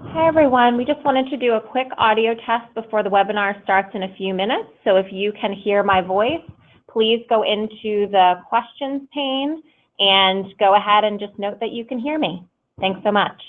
Hi everyone, we just wanted to do a quick audio test before the webinar starts in a few minutes. So if you can hear my voice, please go into the questions pane and go ahead and just note that you can hear me. Thanks so much.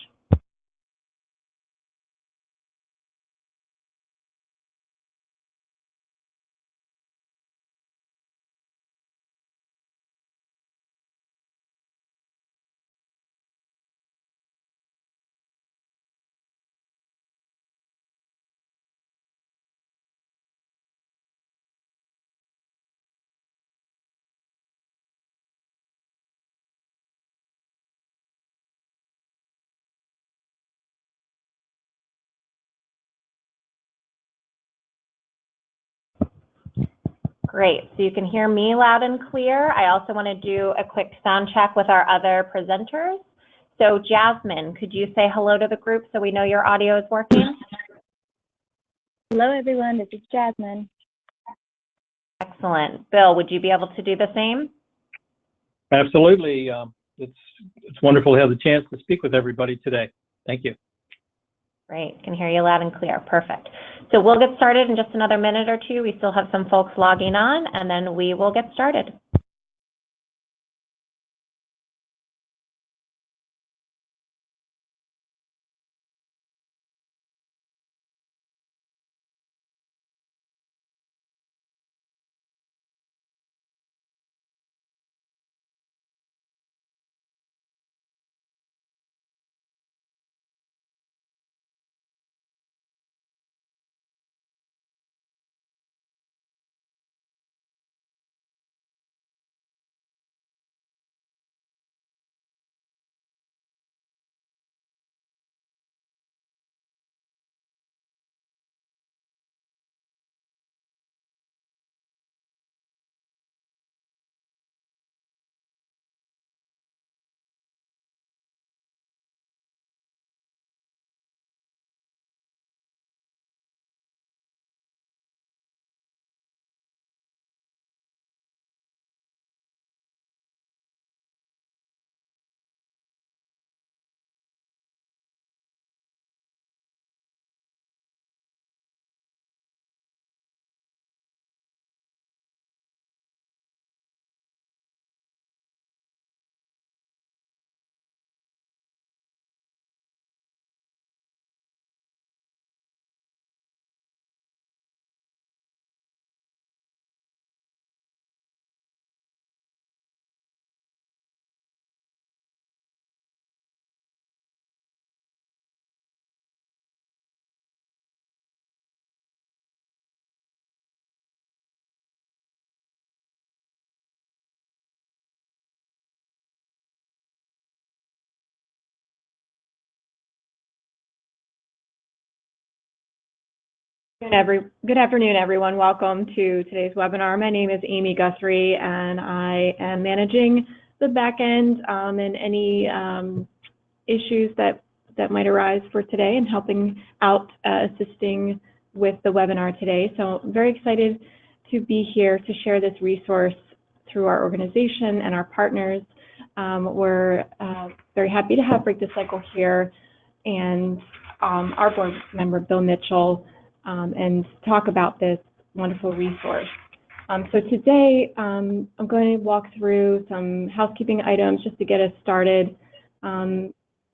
Great, so you can hear me loud and clear. I also want to do a quick sound check with our other presenters. So Jasmine, could you say hello to the group so we know your audio is working? Hello everyone, this is Jasmine. Excellent. Bill, would you be able to do the same? Absolutely. It's wonderful to have the chance to speak with everybody today. Thank you. Great, can hear you loud and clear. Perfect. So we'll get started in just another minute or two. We still have some folks logging on, and then we will get started. Good afternoon, everyone. Welcome to today's webinar. My name is Amy Guthrie, and I am managing the back end and any issues that might arise for today and helping out assisting with the webinar today. So I'm very excited to be here to share this resource through our organization and our partners. We're very happy to have Break the Cycle here and our board member, Bill Mitchell, and talk about this wonderful resource. So today, I'm going to walk through some housekeeping items just to get us started,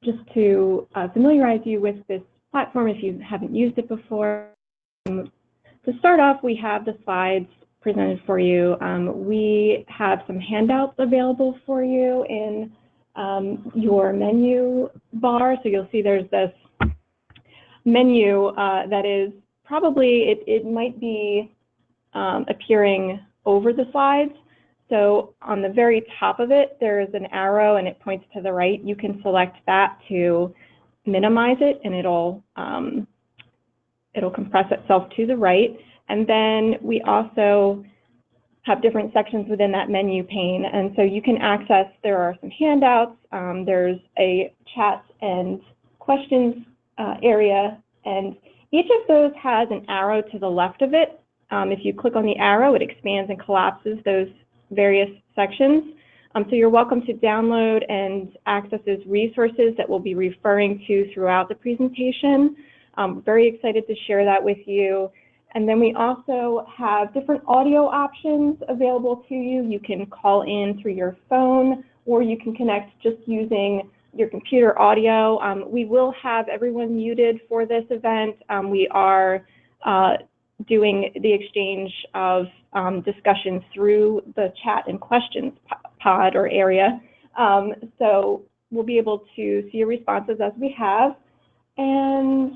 just to familiarize you with this platform if you haven't used it before. To start off, we have the slides presented for you. We have some handouts available for you in your menu bar. So you'll see there's this menu that is probably, it might be appearing over the slides. So on the very top of it, there is an arrow and it points to the right. You can select that to minimize it, and it'll compress itself to the right. And then we also have different sections within that menu pane. And so you can access, there are some handouts, there's a chat and questions area, and each of those has an arrow to the left of it. If you click on the arrow, it expands and collapses those various sections. So you're welcome to download and access those resources that we'll be referring to throughout the presentation. I'm very excited to share that with you. And then we also have different audio options available to you. You can call in through your phone, or you can connect just using your computer audio. We will have everyone muted for this event. We are doing the exchange of discussion through the chat and questions pod or area. So we'll be able to see your responses as we have. And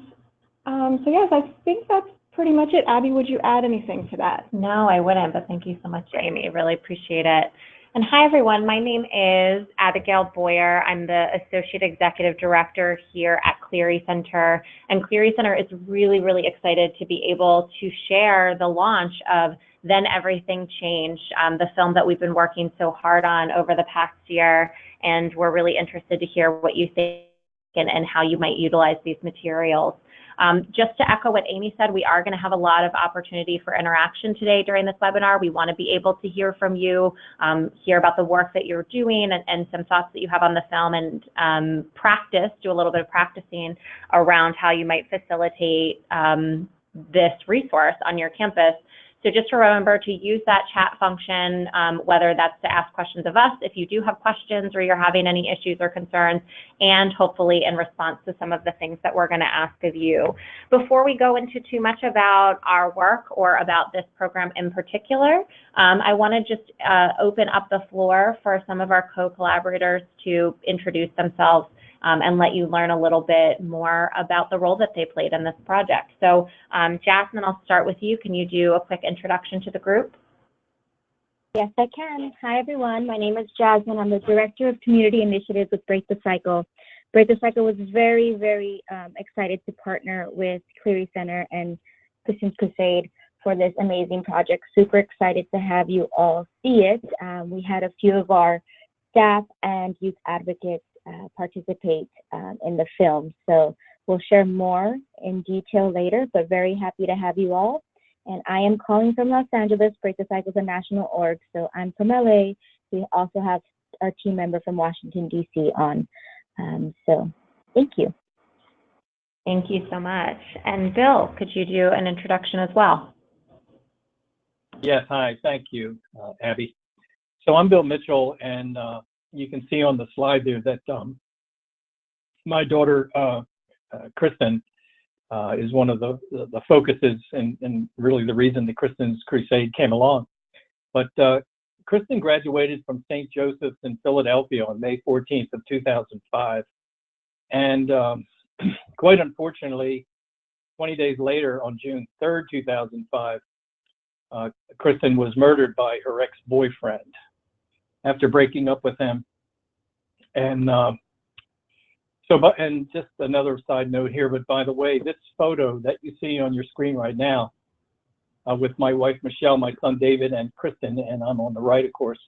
so yes, I think that's pretty much it. Abby, would you add anything to that? No, I wouldn't, but thank you so much, Amy. Really appreciate it. And hi, everyone. My name is Abigail Boyer. I'm the Associate Executive Director here at Clery Center. And Clery Center is really, really excited to be able to share the launch of Then Everything Changed, the film that we've been working so hard on over the past year. And we're really interested to hear what you think and how you might utilize these materials. Just to echo what Amy said, we are going to have a lot of opportunity for interaction today during this webinar. We want to be able to hear from you, hear about the work that you're doing and some thoughts that you have on the film, and do a little bit of practicing around how you might facilitate this resource on your campus. So just to remember to use that chat function, whether that's to ask questions of us if you do have questions or you're having any issues or concerns, and hopefully in response to some of the things that we're going to ask of you. Before we go into too much about our work or about this program in particular, I want to just open up the floor for some of our co-collaborators to introduce themselves and let you learn a little bit more about the role that they played in this project. So Jasmine, I'll start with you. Can you do a quick introduction to the group? Yes, I can. Hi, everyone. My name is Jasmine. I'm the Director of Community Initiatives with Break the Cycle. Break the Cycle was very, very excited to partner with Clery Center and Krusade for this amazing project. Super excited to have you all see it. We had a few of our staff and youth advocates participate in the film. So we'll share more in detail later, but very happy to have you all. And I am calling from Los Angeles. Break the Cycle is a national org, so I'm from LA. We also have our team member from Washington, D.C. on. So thank you. Thank you so much. And Bill, could you do an introduction as well? Yes, hi, thank you, Abby. So I'm Bill Mitchell, and you can see on the slide there that my daughter, Kristin, is one of the focuses and really the reason the Kristin's Crusade came along. But Kristin graduated from St. Joseph's in Philadelphia on May 14th of 2005. And quite unfortunately, 20 days later, on June 3rd, 2005, Kristin was murdered by her ex-boyfriend after breaking up with him. And and just another side note here, but by the way, this photo that you see on your screen right now with my wife, Michelle, my son, David, and Kristin, and I'm on the right, of course.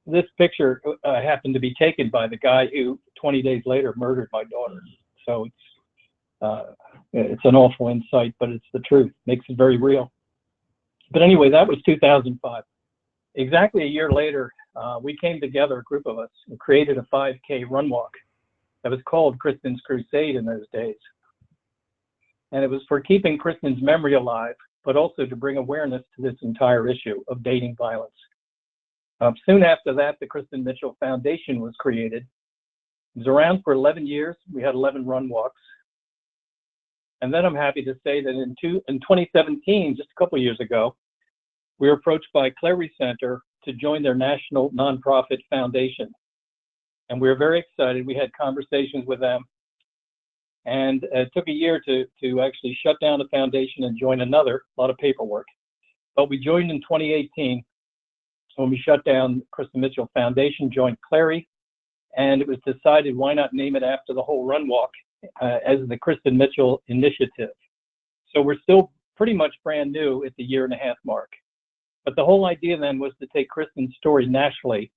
This picture happened to be taken by the guy who 20 days later murdered my daughter. So it's an awful insight, but it's the truth. Makes it very real. But anyway, that was 2005. Exactly a year later, we came together, a group of us, and created a 5K run walk that was called Kristin's Crusade in those days. And it was for keeping Kristin's memory alive, but also to bring awareness to this entire issue of dating violence. Soon after that, the Kristin Mitchell Foundation was created. It was around for 11 years. We had 11 run walks. And then I'm happy to say that in 2017, just a couple of years ago, we were approached by Clery Center to join their national nonprofit foundation. And we were very excited. We had conversations with them. And it took a year to actually shut down the foundation and join another, a lot of paperwork. But we joined in 2018 when we shut down Kristin Mitchell Foundation, joined Clery, and it was decided why not name it after the whole run walk as the Kristin Mitchell Initiative. So we're still pretty much brand new at the 1.5-year mark. But the whole idea then was to take Kristin's story nationally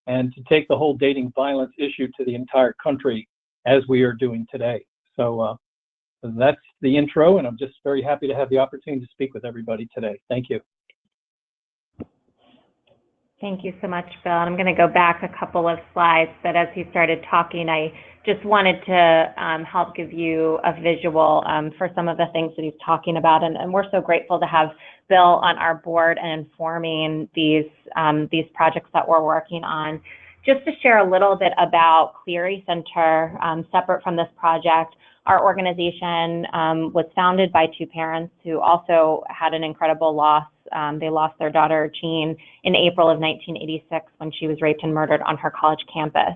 and to take the whole dating violence issue to the entire country as we are doing today. So that's the intro, and I'm just very happy to have the opportunity to speak with everybody today. Thank you. Thank you so much, Bill. I'm going to go back a couple of slides, but as he started talking, I just wanted to help give you a visual for some of the things that he's talking about. And we're so grateful to have Bill on our board and informing these projects that we're working on. Just to share a little bit about Clery Center, separate from this project, our organization was founded by two parents who also had an incredible loss. They lost their daughter, Jean, in April of 1986 when she was raped and murdered on her college campus.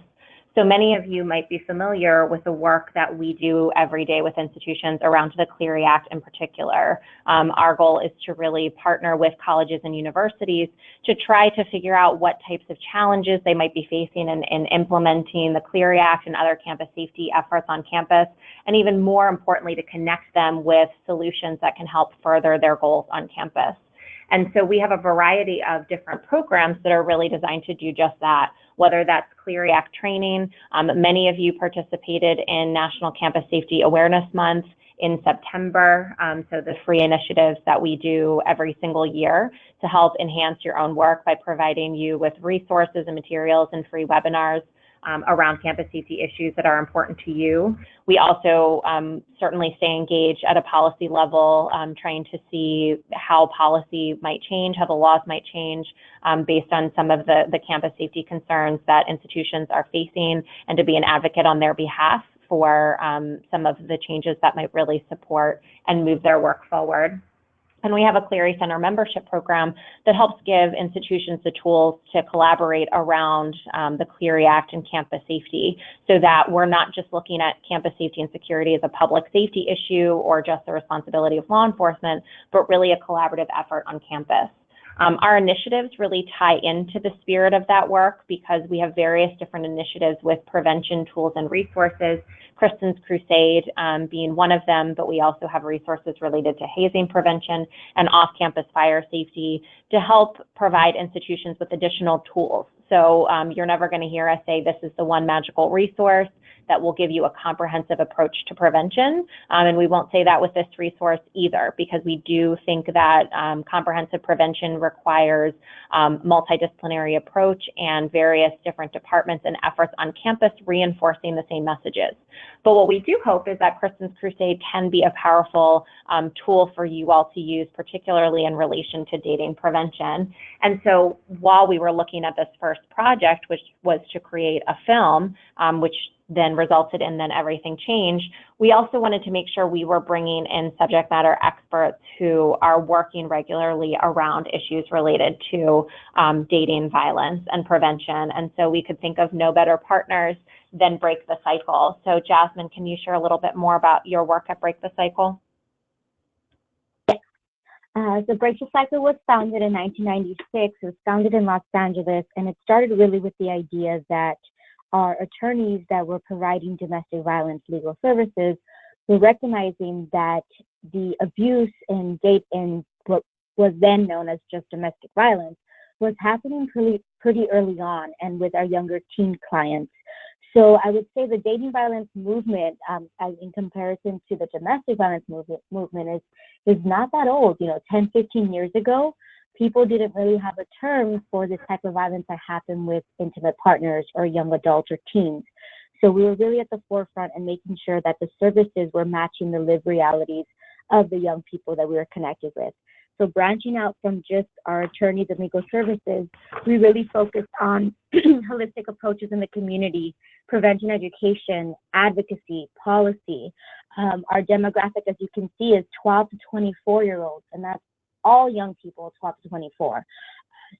So many of you might be familiar with the work that we do every day with institutions around the Clery Act in particular. Our goal is to really partner with colleges and universities to try to figure out what types of challenges they might be facing in implementing the Clery Act and other campus safety efforts on campus, and even more importantly, to connect them with solutions that can help further their goals on campus. And so we have a variety of different programs that are really designed to do just that, whether that's Clery Act training. Many of you participated in National Campus Safety Awareness Month in September. So the free initiatives that we do every single year to help enhance your own work by providing you with resources and materials and free webinars around campus safety issues that are important to you. We also certainly stay engaged at a policy level, trying to see how policy might change, how the laws might change based on some of the campus safety concerns that institutions are facing, and to be an advocate on their behalf for some of the changes that might really support and move their work forward. And we have a Clery Center membership program that helps give institutions the tools to collaborate around the Clery Act and campus safety, so that we're not just looking at campus safety and security as a public safety issue or just the responsibility of law enforcement, but really a collaborative effort on campus. Our initiatives really tie into the spirit of that work because we have various different initiatives with prevention tools and resources, Kristin's Krusade being one of them, but we also have resources related to hazing prevention and off-campus fire safety to help provide institutions with additional tools. So you're never going to hear us say this is the one magical resource that will give you a comprehensive approach to prevention. And we won't say that with this resource either, because we do think that comprehensive prevention requires multidisciplinary approach and various different departments and efforts on campus reinforcing the same messages. But what we do hope is that Kristin's Krusade can be a powerful tool for you all to use, particularly in relation to dating prevention. And so while we were looking at this first project, which was to create a film, which then resulted in Then Everything Changed, we also wanted to make sure we were bringing in subject matter experts who are working regularly around issues related to dating violence and prevention. And so we could think of no better partners than Break the Cycle. So Jasmine, can you share a little bit more about your work at Break the Cycle? So Break the Cycle was founded in 1996. It was founded in Los Angeles, and it started really with the idea that our attorneys that were providing domestic violence legal services were recognizing that the abuse in what was then known as just domestic violence was happening pretty early on and with our younger teen clients. So I would say the dating violence movement, as in comparison to the domestic violence movement is not that old. 10, 15 years ago, people didn't really have a term for this type of violence that happened with intimate partners or young adults or teens. So we were really at the forefront and making sure that the services were matching the lived realities of the young people that we were connected with. So branching out from just our attorneys and legal services, we really focused on holistic approaches in the community, prevention education, advocacy, policy. Our demographic, as you can see, is 12 to 24-year-olds, and that's all young people, 12 to 24.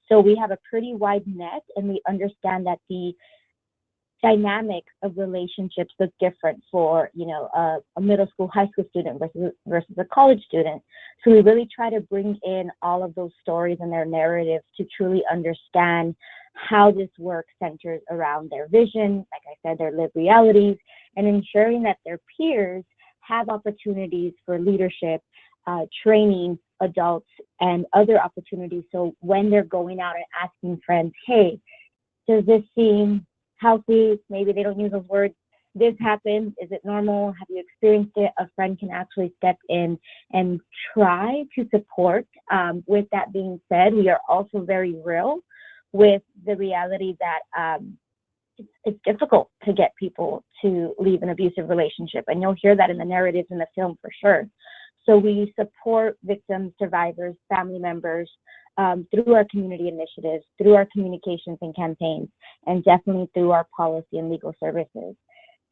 So we have a pretty wide net, and we understand that the dynamic of relationships look different for, a middle school, high school student versus a college student. So we really try to bring in all of those stories and their narratives to truly understand how this work centers around their vision, like I said, their lived realities, and ensuring that their peers have opportunities for leadership, training adults, and other opportunities. So when they're going out and asking friends, hey, does this seem healthy? Maybe they don't use those words. This happened. Is it normal? Have you experienced it? A friend can actually step in and try to support. With that being said, we are also very real with the reality that it's difficult to get people to leave an abusive relationship. And you'll hear that in the narratives in the film for sure. So we support victims, survivors, family members through our community initiatives, through our communications and campaigns, and definitely through our policy and legal services.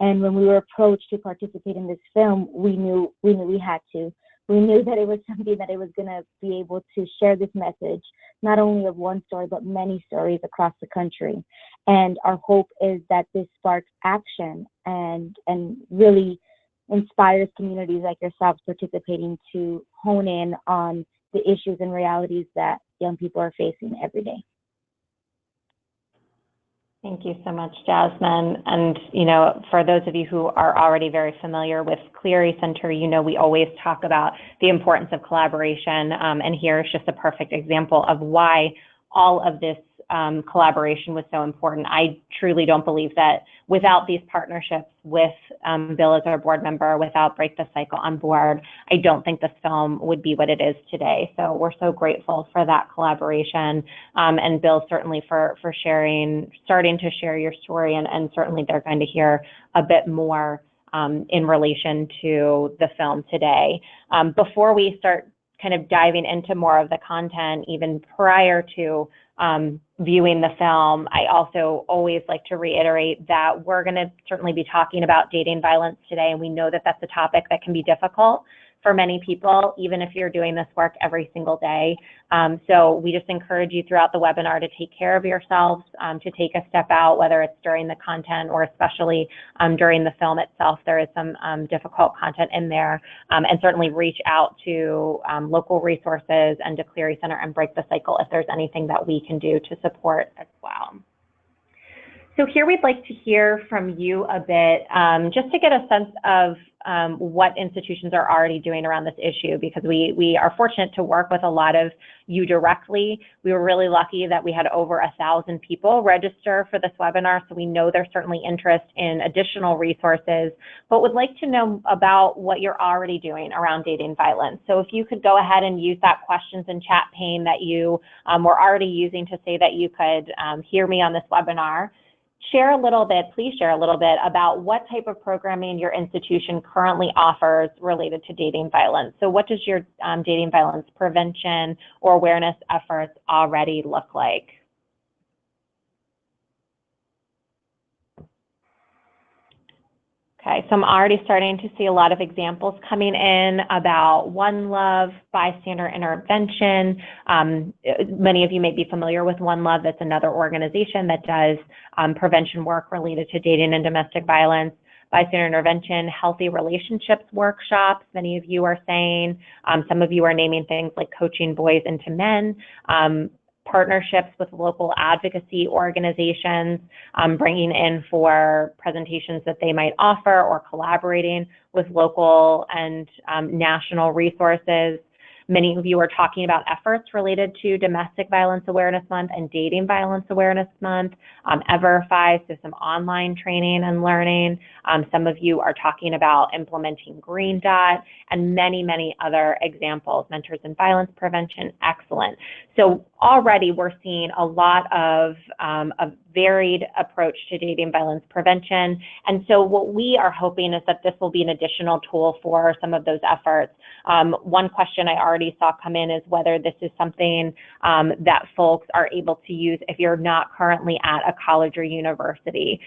And when we were approached to participate in this film, we knew we had to. We knew that it was something that it was going to be able to share this message, not only of one story, but many stories across the country. And our hope is that this sparks action and really inspires communities like yourselves participating to hone in on the issues and realities that young people are facing every day. Thank you so much, Jasmine. And, for those of you who are already very familiar with Clery Center, we always talk about the importance of collaboration. And here's just a perfect example of why all of this collaboration was so important. I truly don't believe that without these partnerships with Bill as our board member, without Break the Cycle on board, I don't think this film would be what it is today. So we're so grateful for that collaboration. And Bill, certainly for starting to share your story, and certainly they're going to hear a bit more in relation to the film today. Before we start kind of diving into more of the content, even prior to viewing the film, I also always like to reiterate that we're going to certainly be talking about dating violence today, and we know that that's a topic that can be difficult for many people, even if you're doing this work every single day. So we just encourage you throughout the webinar to take care of yourselves, to take a step out, whether it's during the content or especially during the film itself. There is some difficult content in there, and certainly reach out to local resources and to Clery Center and Break the Cycle if there's anything that we can do to support as well. So here we'd like to hear from you a bit, just to get a sense of what institutions are already doing around this issue, because we are fortunate to work with a lot of you directly. We were really lucky that we had over 1,000 people register for this webinar, so we know there's certainly interest in additional resources, but would like to know about what you're already doing around dating violence. So if you could go ahead and use that questions and chat pane that you were already using to say that you could hear me on this webinar. Please share a little bit about what type of programming your institution currently offers related to dating violence. So what does your dating violence prevention or awareness efforts already look like? Okay, so I'm already starting to see a lot of examples coming in about One Love, Bystander intervention. Many of you may be familiar with One Love. That's another organization that does prevention work related to dating and domestic violence. Bystander intervention, healthy relationships workshops, many of you are saying. Some of you are naming things like coaching boys into men. Partnerships with local advocacy organizations, bringing in for presentations that they might offer, or collaborating with local and national resources. Many of you are talking about efforts related to Domestic Violence Awareness Month and Dating Violence Awareness Month, Everify, so some online training and learning. Some of you are talking about implementing Green Dot, and many, many other examples. Mentors in Violence Prevention, excellent. So already we're seeing a lot of a varied approach to dating violence prevention. And so what we are hoping is that this will be an additional tool for some of those efforts. One question I already saw come in is whether this is something that folks are able to use if you're not currently at a college or university.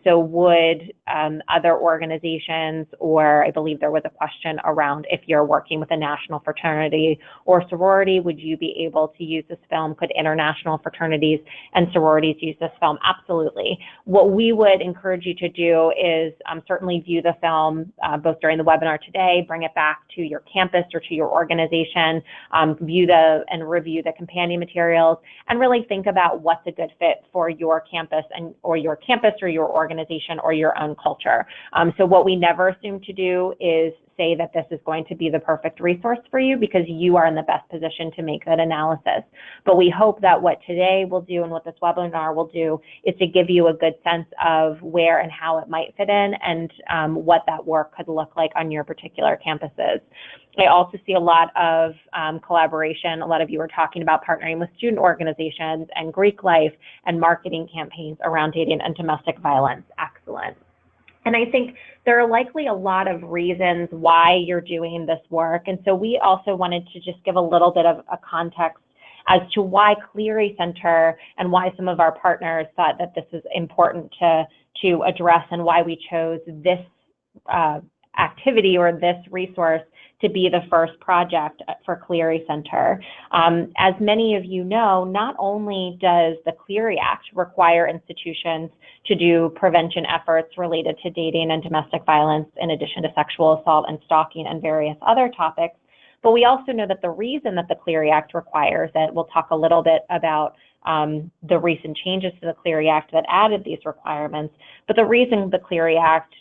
So would other organizations, or I believe there was a question around if you're working with a national fraternity or sorority, would you be able to use this film? Could international fraternities and sororities use this film? Absolutely. What we would encourage you to do is certainly view the film both during the webinar today, bring it back to your campus or to your organization, view and review the companion materials, and really think about what's a good fit for your campus or your organization or your own culture. So what we never assume to do is say that this is going to be the perfect resource for you because you are in the best position to make that analysis. But we hope that what today will do and what this webinar will do is to give you a good sense of where and how it might fit in and what that work could look like on your particular campuses. I also see a lot of collaboration. A lot of you are talking about partnering with student organizations and Greek life and marketing campaigns around dating and domestic violence. Excellent. And I think there are likely a lot of reasons why you're doing this work. And so we also wanted to just give a little bit of a context as to why Clery Center and why some of our partners thought that this is important to address and why we chose this activity or this resource to be the first project for Clery Center. As many of you know, not only does the Clery Act require institutions to do prevention efforts related to dating and domestic violence in addition to sexual assault and stalking and various other topics, but we also know that the reason that the Clery Act requires it, we'll talk a little bit about the recent changes to the Clery Act that added these requirements, but the reason the Clery Act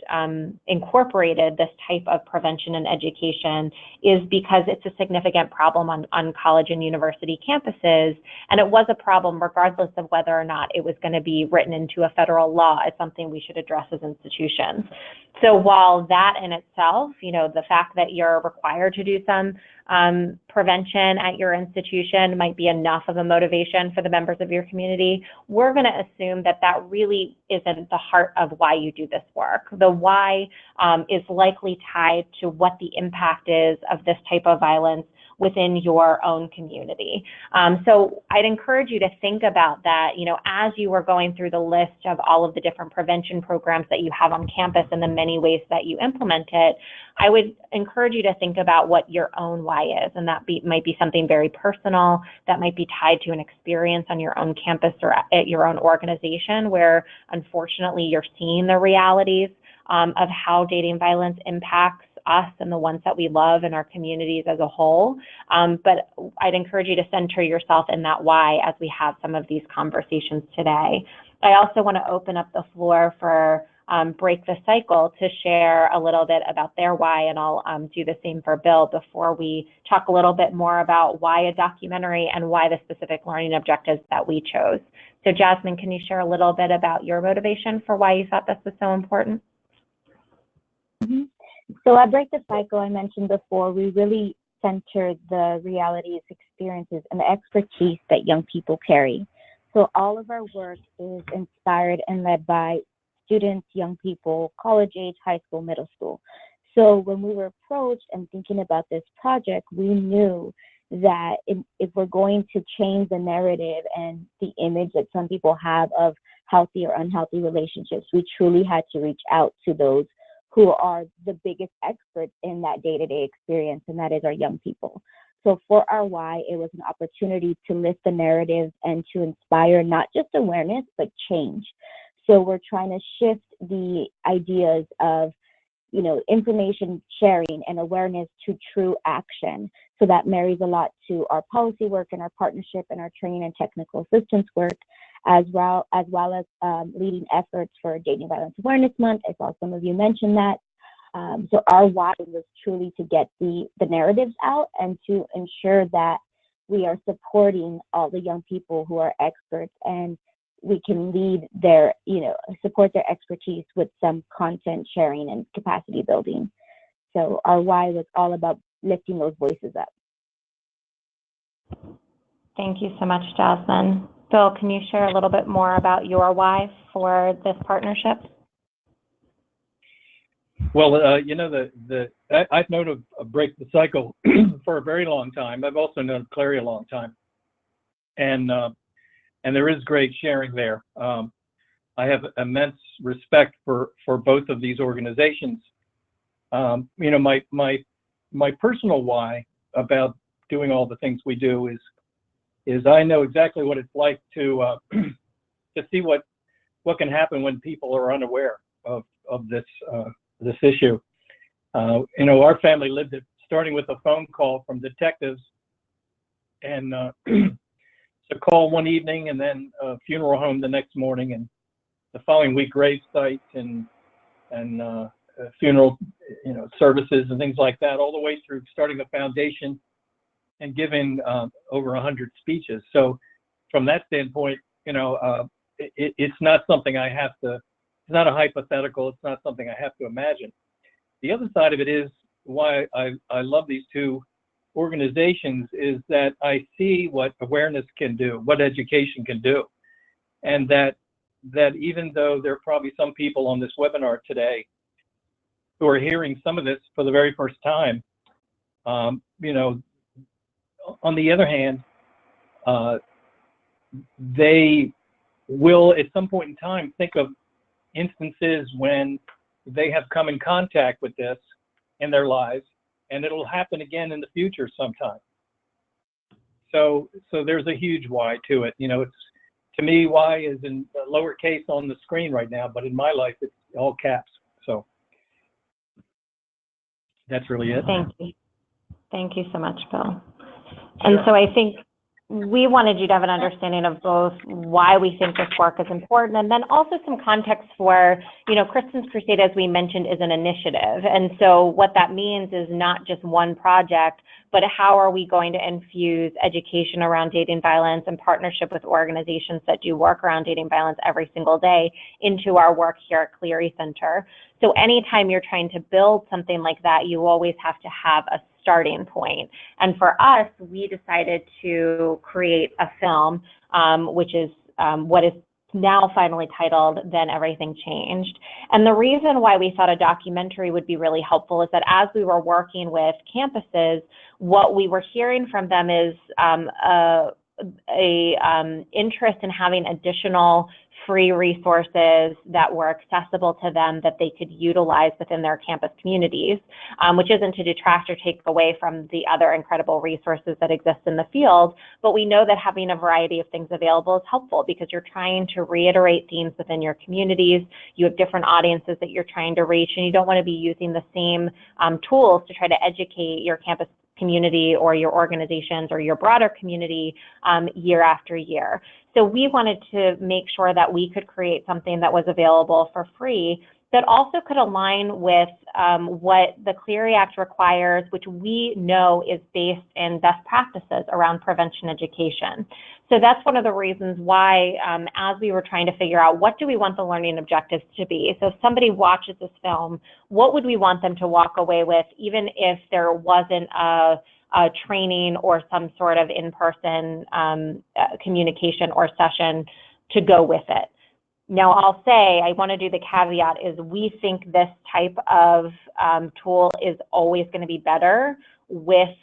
incorporated this type of prevention and education is because it's a significant problem on college and university campuses, and it was a problem regardless of whether or not it was going to be written into a federal law. It's something we should address as institutions. So while that in itself, you know, the fact that you're required to do some prevention at your institution might be enough of a motivation for the members of your community, we're going to assume that that really isn't the heart of why you do this work. The why is likely tied to what the impact is of this type of violence within your own community. So I'd encourage you to think about that, you know, as you were going through the list of all of the different prevention programs that you have on campus and the many ways that you implement it, I would encourage you to think about what your own why is, and that might be something very personal, that might be tied to an experience on your own campus or at your own organization where unfortunately you're seeing the realities of how dating violence impacts us and the ones that we love in our communities as a whole. But I'd encourage you to center yourself in that why as we have some of these conversations today. I also want to open up the floor for Break the Cycle to share a little bit about their why, and I'll do the same for Bill before we talk a little bit more about why a documentary and why the specific learning objectives that we chose. So Jasmine, can you share a little bit about your motivation for why you thought this was so important? Mm-hmm. So at Break the Cycle, I mentioned before, we really center the realities, experiences, and the expertise that young people carry. So all of our work is inspired and led by students, young people, college age, high school, middle school. So when we were approached and thinking about this project, we knew that if we're going to change the narrative and the image that some people have of healthy or unhealthy relationships, we truly had to reach out to those who are the biggest experts in that day-to-day experience, and that is our young people. So for our why, it was an opportunity to lift the narrative and to inspire not just awareness, but change. So we're trying to shift the ideas of, you know, information sharing and awareness to true action. So that marries a lot to our policy work and our partnership and our training and technical assistance work, as well as leading efforts for Dating Violence Awareness Month. I saw some of you mention that. So our why was truly to get the narratives out and to ensure that we are supporting all the young people who are experts, and we can lead their, you know, support their expertise with some content sharing and capacity building. So our why was all about lifting those voices up. Thank you so much, Jasmine. Bill, can you share a little bit more about your why for this partnership? Well, you know, I've known of Break the Cycle for a very long time. I've also known Clery a long time, and there is great sharing there. I have immense respect for both of these organizations. You know, my personal why about doing all the things we do is I know exactly what it's like to see what can happen when people are unaware of this issue. You know, our family lived it, starting with a phone call from detectives, and a call one evening, and then a funeral home the next morning, and the following week grave sites and funeral services and things like that, all the way through starting a foundation and giving over 100 speeches. So from that standpoint, it's not something I have to, it's not a hypothetical, it's not something I have to imagine. The other side of it is why I love these two organizations is that I see what awareness can do, what education can do. And that even though there are probably some people on this webinar today who are hearing some of this for the very first time, on the other hand, they will at some point in time think of instances when they have come in contact with this in their lives, and it'll happen again in the future sometime. So there's a huge why to it. It's, to me, why is in lowercase on the screen right now, but in my life, it's all caps. So that's really it. Thank you. Thank you so much, Bill. And so I think we wanted you to have an understanding of both why we think this work is important, and then also some context for, Kristin's Krusade, as we mentioned, is an initiative. And so what that means is not just one project, but how are we going to infuse education around dating violence and partnership with organizations that do work around dating violence every single day into our work here at Clery Center. So anytime you're trying to build something like that, you always have to have a starting point. And for us, we decided to create a film, which is what is now finally titled Then Everything Changed. And the reason why we thought a documentary would be really helpful is that as we were working with campuses, what we were hearing from them is interest in having additional free resources that were accessible to them that they could utilize within their campus communities, which isn't to detract or take away from the other incredible resources that exist in the field. But we know that having a variety of things available is helpful because you're trying to reiterate themes within your communities. You have different audiences that you're trying to reach, and you don't want to be using the same tools to try to educate your campus community or your organizations or your broader community year after year. So we wanted to make sure that we could create something that was available for free that also could align with what the Clery Act requires, which we know is based in best practices around prevention education. So that's one of the reasons why, as we were trying to figure out what do we want the learning objectives to be. So if somebody watches this film, what would we want them to walk away with, even if there wasn't a training or some sort of in-person communication or session to go with it. Now, I'll say, I want to do the caveat is we think this type of tool is always going to be better with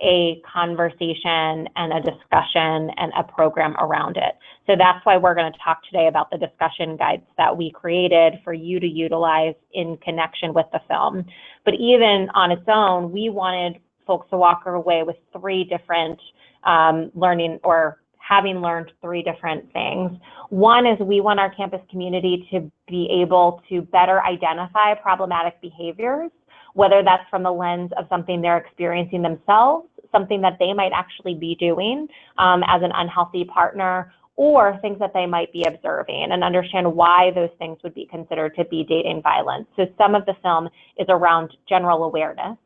a conversation and a discussion and a program around it. So that's why we're going to talk today about the discussion guides that we created for you to utilize in connection with the film. But even on its own, we wanted folks to walk away with three different learning or having learned three different things. One is we want our campus community to be able to better identify problematic behaviors, whether that's from the lens of something they're experiencing themselves, something that they might actually be doing as an unhealthy partner, or things that they might be observing, and understand why those things would be considered to be dating violence. So some of the film is around general awareness.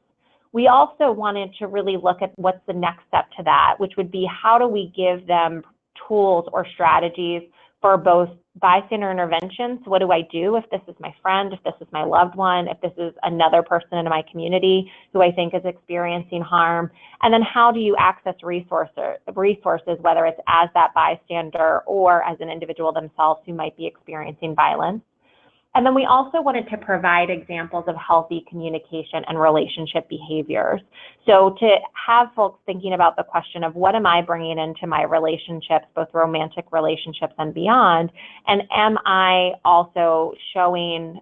We also wanted to really look at what's the next step to that, which would be how do we give them tools or strategies for both bystander interventions. So what do I do if this is my friend, if this is my loved one, if this is another person in my community who I think is experiencing harm? And then how do you access resources, whether it's as that bystander or as an individual themselves who might be experiencing violence? And then we also wanted to provide examples of healthy communication and relationship behaviors. So to have folks thinking about the question of what am I bringing into my relationships, both romantic relationships and beyond, and am I also showing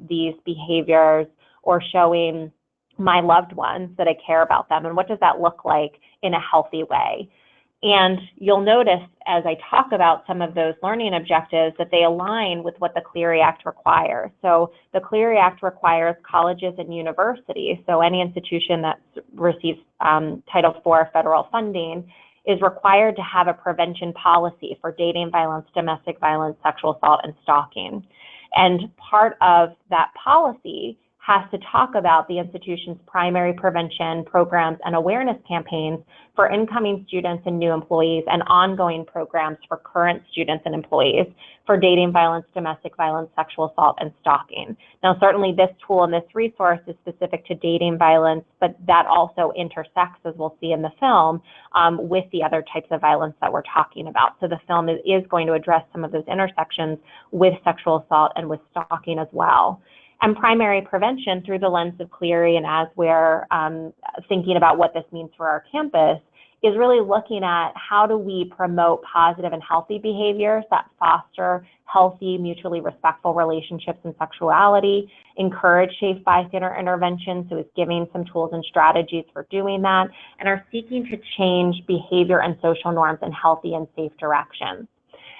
these behaviors or showing my loved ones that I care about them, and what does that look like in a healthy way? And you'll notice as I talk about some of those learning objectives that they align with what the Clery Act requires. So the Clery Act requires colleges and universities, so any institution that receives Title IV federal funding is required to have a prevention policy for dating violence, domestic violence, sexual assault, and stalking. And part of that policy has to talk about the institution's primary prevention programs and awareness campaigns for incoming students and new employees, and ongoing programs for current students and employees for dating violence, domestic violence, sexual assault, and stalking. Now, certainly this tool and this resource is specific to dating violence, but that also intersects, as we'll see in the film, with the other types of violence that we're talking about. So the film is going to address some of those intersections with sexual assault and with stalking as well. And primary prevention through the lens of Clery, and as we're thinking about what this means for our campus, is really looking at how do we promote positive and healthy behaviors that foster healthy, mutually respectful relationships and sexuality, encourage safe bystander intervention, so it's giving some tools and strategies for doing that, and are seeking to change behavior and social norms in healthy and safe directions.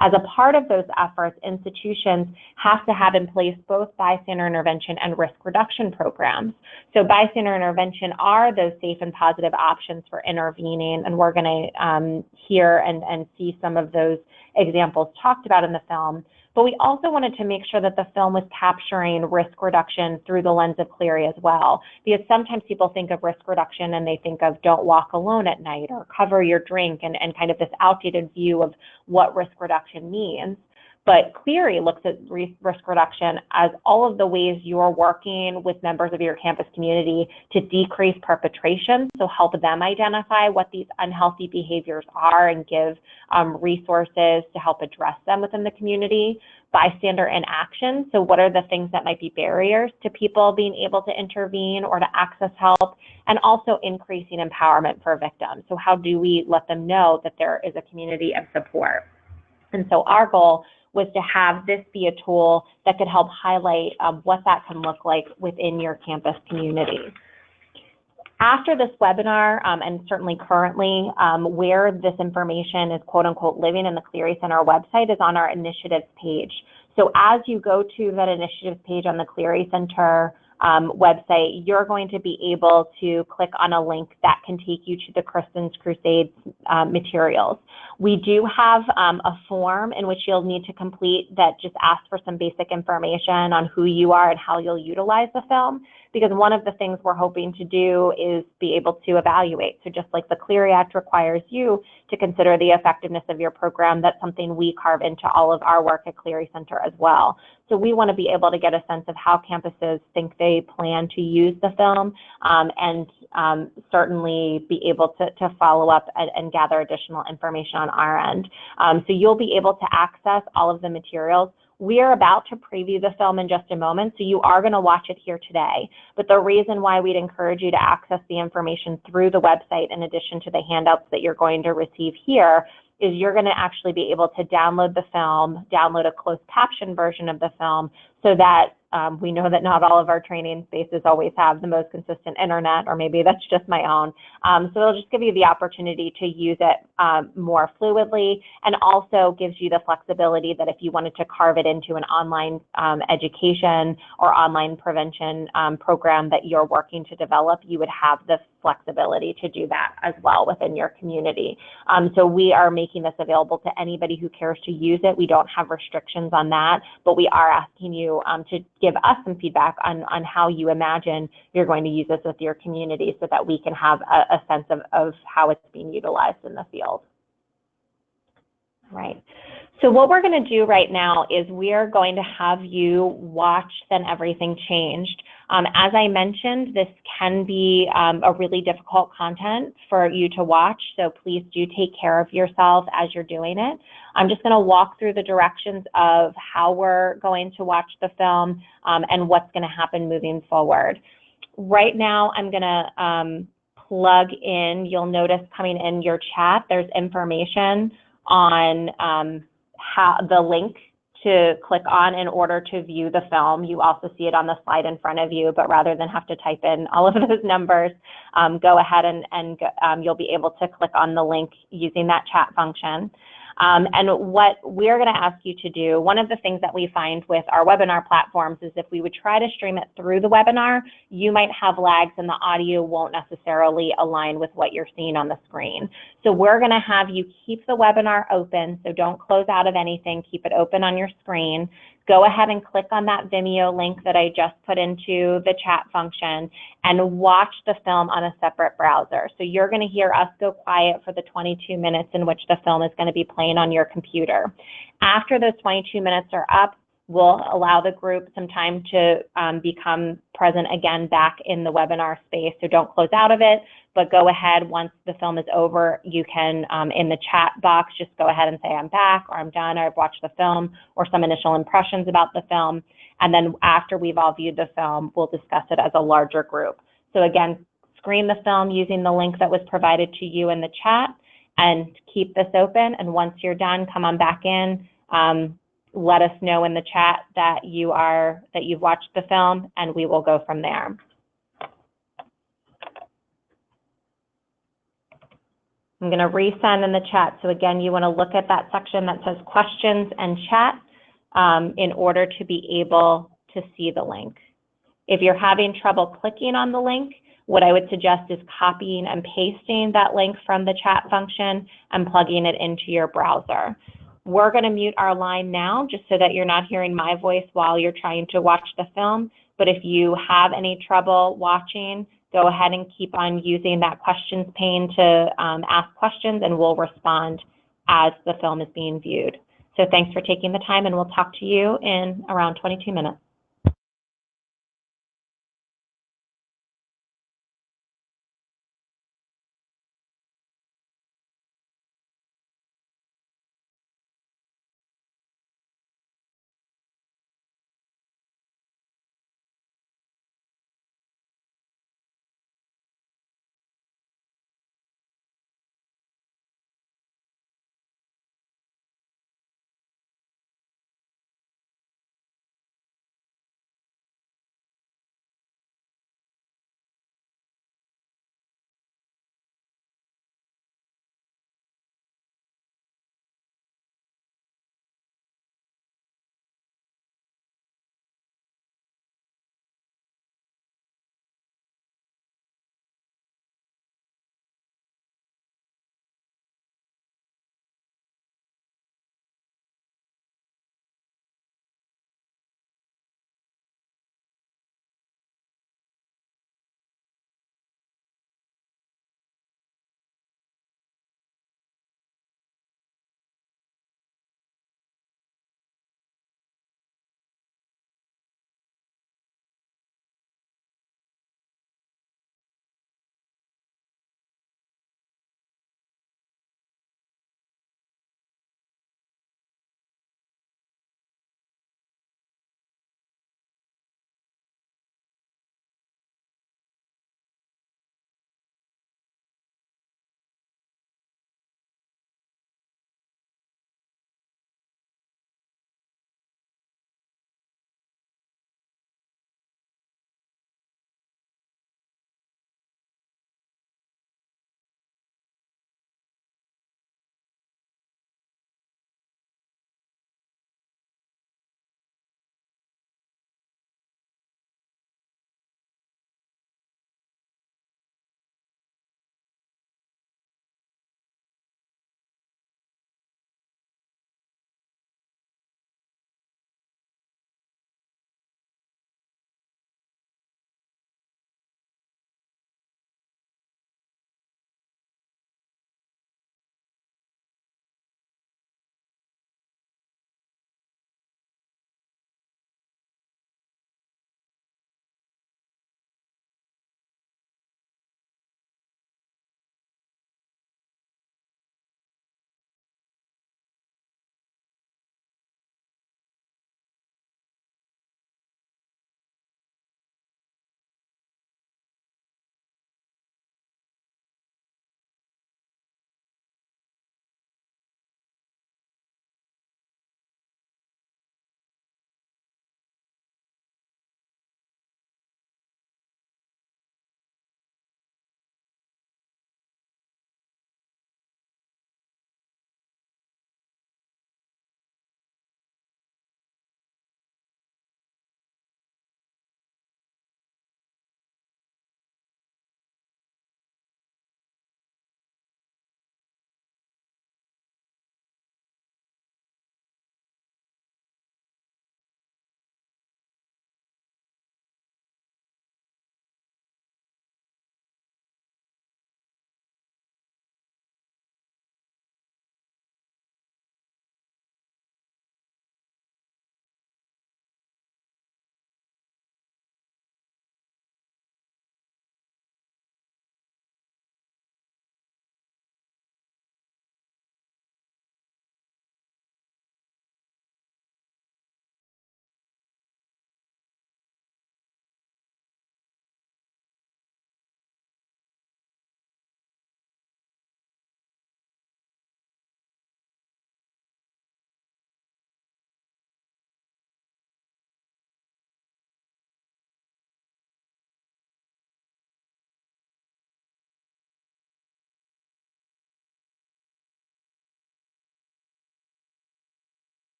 As a part of those efforts, institutions have to have in place both bystander intervention and risk reduction programs. So bystander intervention are those safe and positive options for intervening, and we're going to hear and see some of those examples talked about in the film. But we also wanted to make sure that the film was capturing risk reduction through the lens of Clery as well, because sometimes people think of risk reduction and they think of don't walk alone at night or cover your drink and kind of this outdated view of what risk reduction means. But Clery looks at risk reduction as all of the ways you're working with members of your campus community to decrease perpetration, so help them identify what these unhealthy behaviors are and give resources to help address them within the community. Bystander in action, so what are the things that might be barriers to people being able to intervene or to access help, and also increasing empowerment for victims. So how do we let them know that there is a community of support? And so our goal was to have this be a tool that could help highlight what that can look like within your campus community. After this webinar, and certainly currently, where this information is quote unquote living in the Clery Center website is on our initiatives page. So as you go to that initiatives page on the Clery Center website, you're going to be able to click on a link that can take you to the Kristin's Krusade materials. We do have a form in which you'll need to complete that just asks for some basic information on who you are and how you'll utilize the film, because one of the things we're hoping to do is be able to evaluate. So just like the Clery Act requires you to consider the effectiveness of your program, that's something we carve into all of our work at Clery Center as well. So we want to be able to get a sense of how campuses think they plan to use the film, and certainly be able to follow up and gather additional information on our end. So you'll be able to access all of the materials. We are about to preview the film in just a moment, so you are going to watch it here today. But the reason why we'd encourage you to access the information through the website, in addition to the handouts that you're going to receive here, is you're going to actually be able to download the film, download a closed caption version of the film, so that we know that not all of our training spaces always have the most consistent internet, or maybe that's just my own. So it'll just give you the opportunity to use it more fluidly, and also gives you the flexibility that if you wanted to carve it into an online education or online prevention program that you're working to develop, you would have the flexibility to do that as well within your community. So we are making this available to anybody who cares to use it. We don't have restrictions on that, but we are asking you to give us some feedback on how you imagine you're going to use this with your community, so that we can have a sense of how it's being utilized in the field. Right. So what we're going to do right now is we are going to have you watch Then Everything Changed. As I mentioned, this can be a really difficult content for you to watch, so please do take care of yourself as you're doing it. I'm just going to walk through the directions of how we're going to watch the film and what's going to happen moving forward. Right now, I'm going to plug in. You'll notice coming in your chat, there's information on how the link to click on in order to view the film. You also see it on the slide in front of you, but rather than have to type in all of those numbers, go ahead and you'll be able to click on the link using that chat function. And what we're going to ask you to do, one of the things that we find with our webinar platforms is if we would try to stream it through the webinar, you might have lags and the audio won't necessarily align with what you're seeing on the screen. So we're going to have you keep the webinar open, so don't close out of anything, keep it open on your screen. go ahead and click on that Vimeo link that I just put into the chat function and watch the film on a separate browser. So you're going to hear us go quiet for the 22 minutes in which the film is going to be playing on your computer. After those 22 minutes are up, we'll allow the group some time to become present again back in the webinar space. So don't close out of it, but go ahead once the film is over. You can, in the chat box, just go ahead and say, I'm back, or I'm done, or I've watched the film, or some initial impressions about the film. And then after we've all viewed the film, we'll discuss it as a larger group. So again, screen the film using the link that was provided to you in the chat, and keep this open. And once you're done, come on back in. Let us know in the chat that you've watched the film, and we will go from there. I'm going to resend in the chat. So again, you want to look at that section that says questions and chat in order to be able to see the link. If you're having trouble clicking on the link, what I would suggest is copying and pasting that link from the chat function and plugging it into your browser. We're going to mute our line now just so that you're not hearing my voice while you're trying to watch the film. But if you have any trouble watching, go ahead and keep on using that questions pane to ask questions, and we'll respond as the film is being viewed. So thanks for taking the time, and we'll talk to you in around 22 minutes.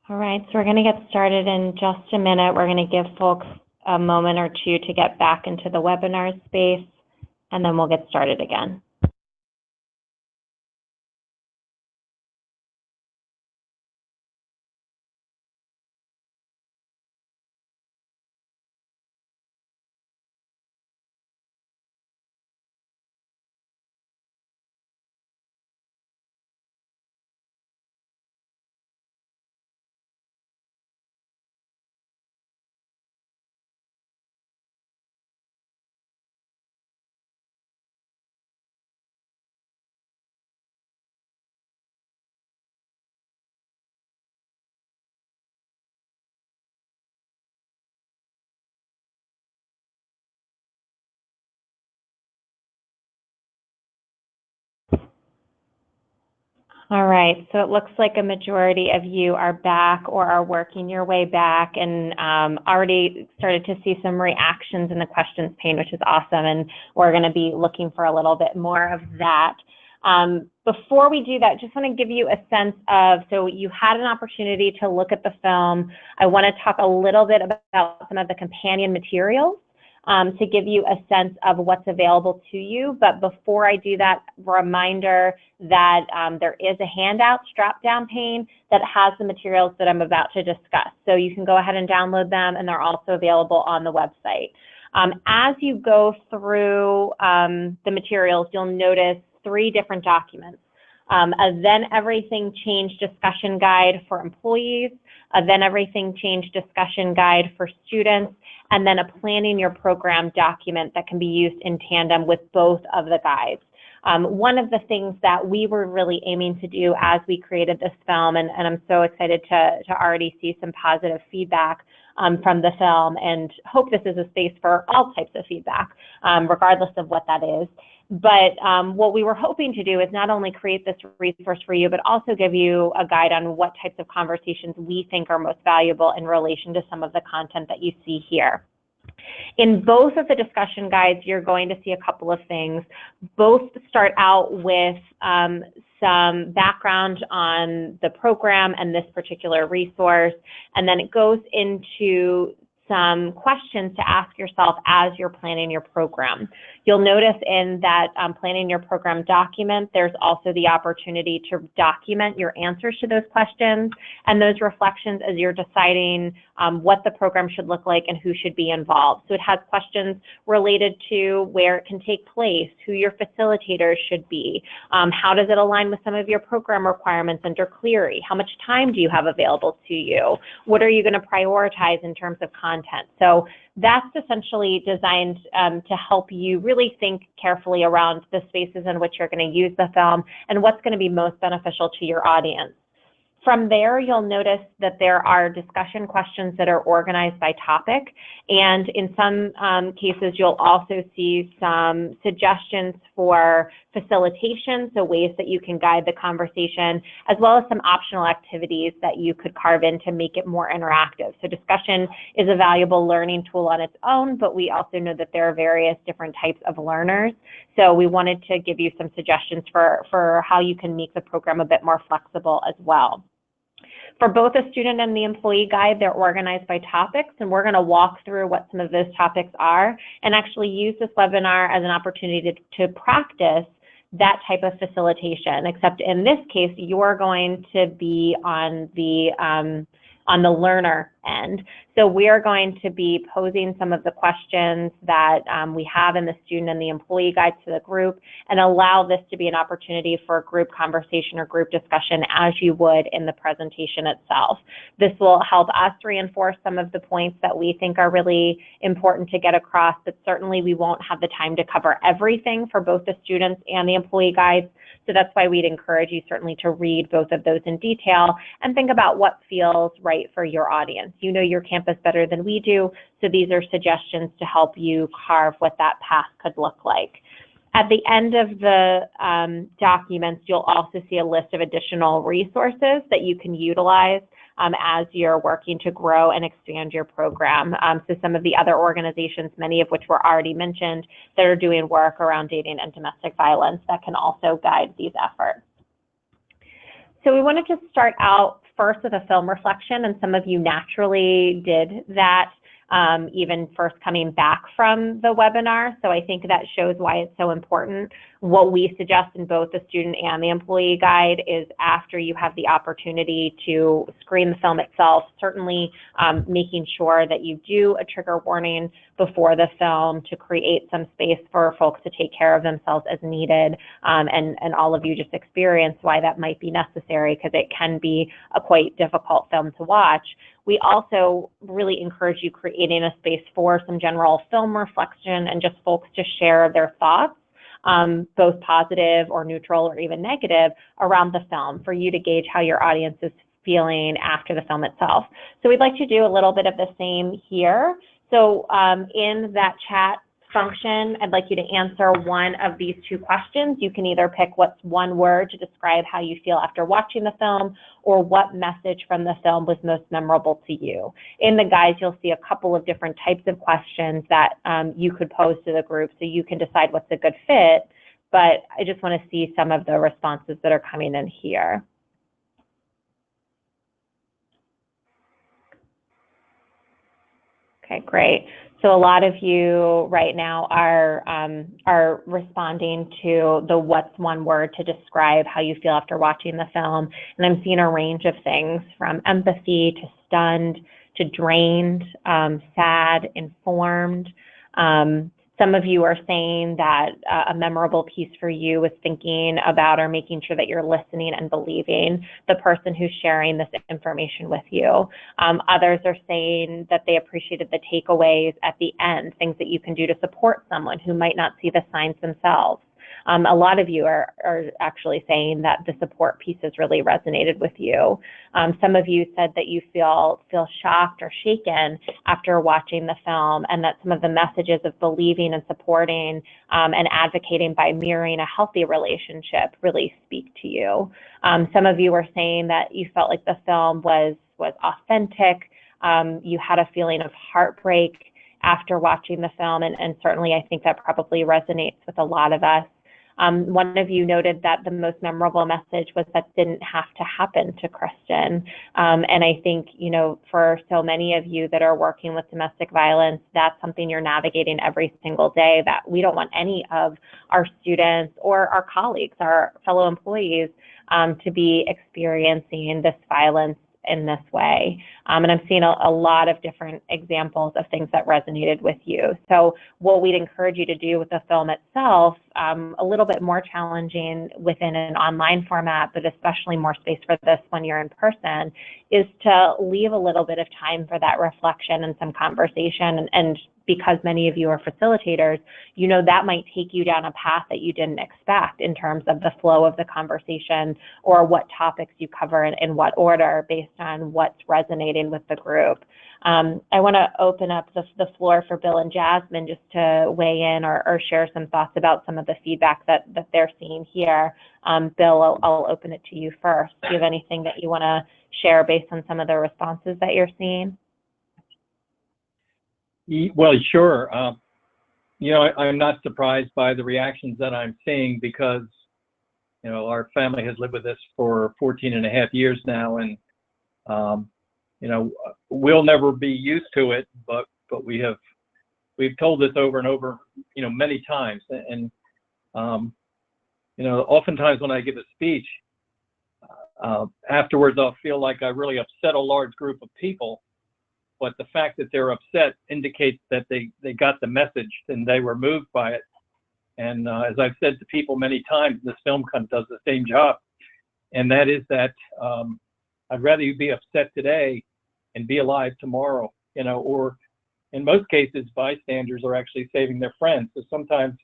All right, so we're going to get started in just a minute. We're going to give folks a moment or two to get back into the webinar space, and then we'll get started again. All right, so it looks like a majority of you are back or are working your way back, and already started to see some reactions in the questions pane, which is awesome, and we're going to be looking for a little bit more of that. Before we do that, just want to give you a sense of, so you had an opportunity to look at the film. I want to talk a little bit about some of the companion materials to give you a sense of what's available to you. But before I do that, reminder that there is a handout drop-down pane that has the materials that I'm about to discuss. So you can go ahead and download them, and they're also available on the website. As you go through the materials, you'll notice 3 different documents. A Then Everything Changed discussion guide for employees, a Then Everything Changed discussion guide for students, and then a Planning Your Program document that can be used in tandem with both of the guides. One of the things that we were really aiming to do as we created this film, and I'm so excited to already see some positive feedback from the film, and hope this is a space for all types of feedback, regardless of what that is. But what we were hoping to do is not only create this resource for you, but also give you a guide on what types of conversations we think are most valuable in relation to some of the content that you see here. In both of the discussion guides, you're going to see a couple of things. Both start out with some background on the program and this particular resource, and then it goes into some questions to ask yourself as you're planning your program. You'll notice in that Planning Your Program document, there's also the opportunity to document your answers to those questions and those reflections as you're deciding what the program should look like and who should be involved. So it has questions related to where it can take place, who your facilitators should be, how does it align with some of your program requirements under Clery, how much time do you have available to you, what are you going to prioritize in terms of content. So that's essentially designed to help you really think carefully around the spaces in which you're going to use the film and what's going to be most beneficial to your audience. From there, you'll notice that there are discussion questions that are organized by topic, and in some cases, you'll also see some suggestions for facilitation, so ways that you can guide the conversation, as well as some optional activities that you could carve in to make it more interactive. So discussion is a valuable learning tool on its own, but we also know that there are various different types of learners. So we wanted to give you some suggestions for how you can make the program a bit more flexible as well. For both the student and the employee guide, they're organized by topics, and we're going to walk through what some of those topics are and actually use this webinar as an opportunity to practice that type of facilitation, except in this case, you're going to be on the learner end. So we're going to be posing some of the questions that we have in the student and the employee guides to the group, and allow this to be an opportunity for group conversation or group discussion as you would in the presentation itself. This will help us reinforce some of the points that we think are really important to get across, but certainly we won't have the time to cover everything for both the students and the employee guides. So that's why we'd encourage you certainly to read both of those in detail and think about what feels right for your audience. You know your campus better than we do, so these are suggestions to help you carve what that path could look like. At the end of the documents, you'll also see a list of additional resources that you can utilize as you're working to grow and expand your program. So some of the other organizations, many of which were already mentioned, that are doing work around dating and domestic violence that can also guide these efforts. So we wanted to start out first with a film reflection, and some of you naturally did that even first coming back from the webinar. So I think that shows why it's so important. What we suggest in both the student and the employee guide is after you have the opportunity to screen the film itself, certainly making sure that you do a trigger warning before the film to create some space for folks to take care of themselves as needed. And all of you just experience why that might be necessary, because it can be a quite difficult film to watch. We also really encourage you creating a space for some general film reflection and just folks to share their thoughts, both positive or neutral or even negative, around the film for you to gauge how your audience is feeling after the film itself. So we'd like to do a little bit of the same here. So in that chat function, I'd like you to answer one of these two questions. You can either pick what's one word to describe how you feel after watching the film, or what message from the film was most memorable to you. In the guides, you'll see a couple of different types of questions that you could pose to the group, so you can decide what's a good fit, but I just want to see some of the responses that are coming in here. Okay, great. So a lot of you right now are responding to the what's one word to describe how you feel after watching the film. And I'm seeing a range of things from empathy to stunned to drained, sad, informed. Some of you are saying that a memorable piece for you was thinking about or making sure that you're listening and believing the person who's sharing this information with you. Others are saying that they appreciated the takeaways at the end, things that you can do to support someone who might not see the signs themselves. A lot of you are actually saying that the support pieces really resonated with you. Some of you said that you feel shocked or shaken after watching the film, and that some of the messages of believing and supporting and advocating by mirroring a healthy relationship really speak to you. Some of you were saying that you felt like the film was authentic. You had a feeling of heartbreak after watching the film, and certainly I think that probably resonates with a lot of us. One of you noted that the most memorable message was that didn't have to happen to Kristin. And I think, you know, for so many of you that are working with domestic violence, that's something you're navigating every single day, that we don't want any of our students or our colleagues, our fellow employees, to be experiencing this violence in this way. And I'm seeing a lot of different examples of things that resonated with you. So what we'd encourage you to do with the film itself, a little bit more challenging within an online format, but especially more space for this when you're in person, is to leave a little bit of time for that reflection and some conversation. And because many of you are facilitators, you know that might take you down a path that you didn't expect in terms of the flow of the conversation or what topics you cover in what order based on what's resonating with the group. I want to open up the floor for Bill and Jasmine just to weigh in or share some thoughts about some of the feedback that they're seeing here. Bill, I'll open it to you first. Do you have anything that you want to share based on some of the responses that you're seeing? Well, sure. You know, I'm not surprised by the reactions that I'm seeing because, you know, our family has lived with this for 14 and a half years now, and, you know, we'll never be used to it, but we've told this over and over, you know, many times. And, you know, oftentimes when I give a speech, afterwards I'll feel like I really upset a large group of people. But the fact that they're upset indicates that they got the message and they were moved by it. And as I've said to people many times, this film kind of does the same job. And that is that I'd rather you be upset today and be alive tomorrow, you know, or in most cases, bystanders are actually saving their friends. So sometimes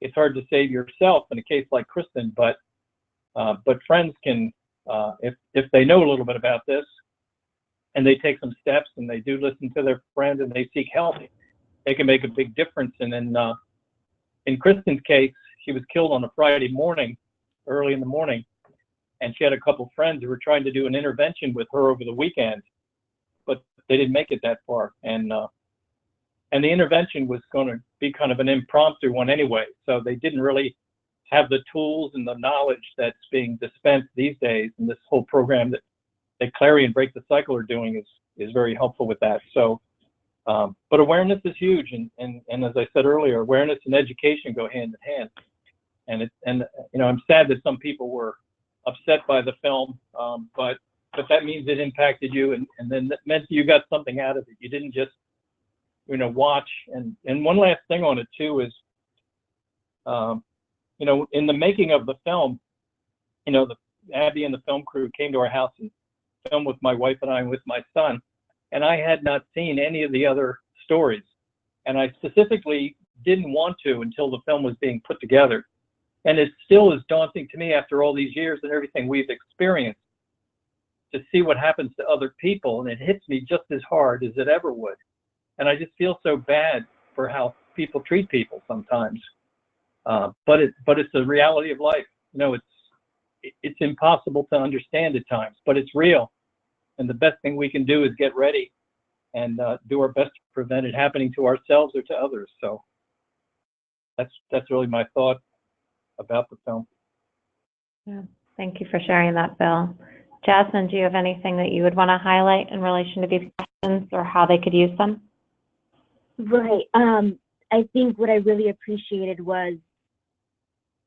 it's hard to save yourself in a case like Kristin, but friends can, if they know a little bit about this, and they take some steps and they do listen to their friend and they seek help, they can make a big difference. And then in Kristin's case, she was killed on a Friday morning, early in the morning, and she had a couple friends who were trying to do an intervention with her over the weekend, but they didn't make it that far. And the intervention was going to be kind of an impromptu one anyway, so they didn't really have the tools and the knowledge that's being dispensed these days in this whole program that that Clery and Break the Cycle are doing is very helpful with that. So, but awareness is huge, and as I said earlier, awareness and education go hand in hand. And I'm sad that some people were upset by the film, but that means it impacted you, and then that meant you got something out of it. You didn't just watch. And one last thing on it too is, in the making of the film, Abby and the film crew came to our house and filmed with my wife and I and with my son, and I had not seen any of the other stories, and I specifically didn't want to until the film was being put together. And it still is daunting to me after all these years and everything we've experienced to see what happens to other people, and it hits me just as hard as it ever would. And I just feel so bad for how people treat people sometimes. But it's the reality of life. It's impossible to understand at times, but it's real. And the best thing we can do is get ready and do our best to prevent it happening to ourselves or to others. So that's really my thought about the film. Yeah, thank you for sharing that, Bill. Jasmine, do you have anything that you would want to highlight in relation to these questions or how they could use them? Right. I think what I really appreciated was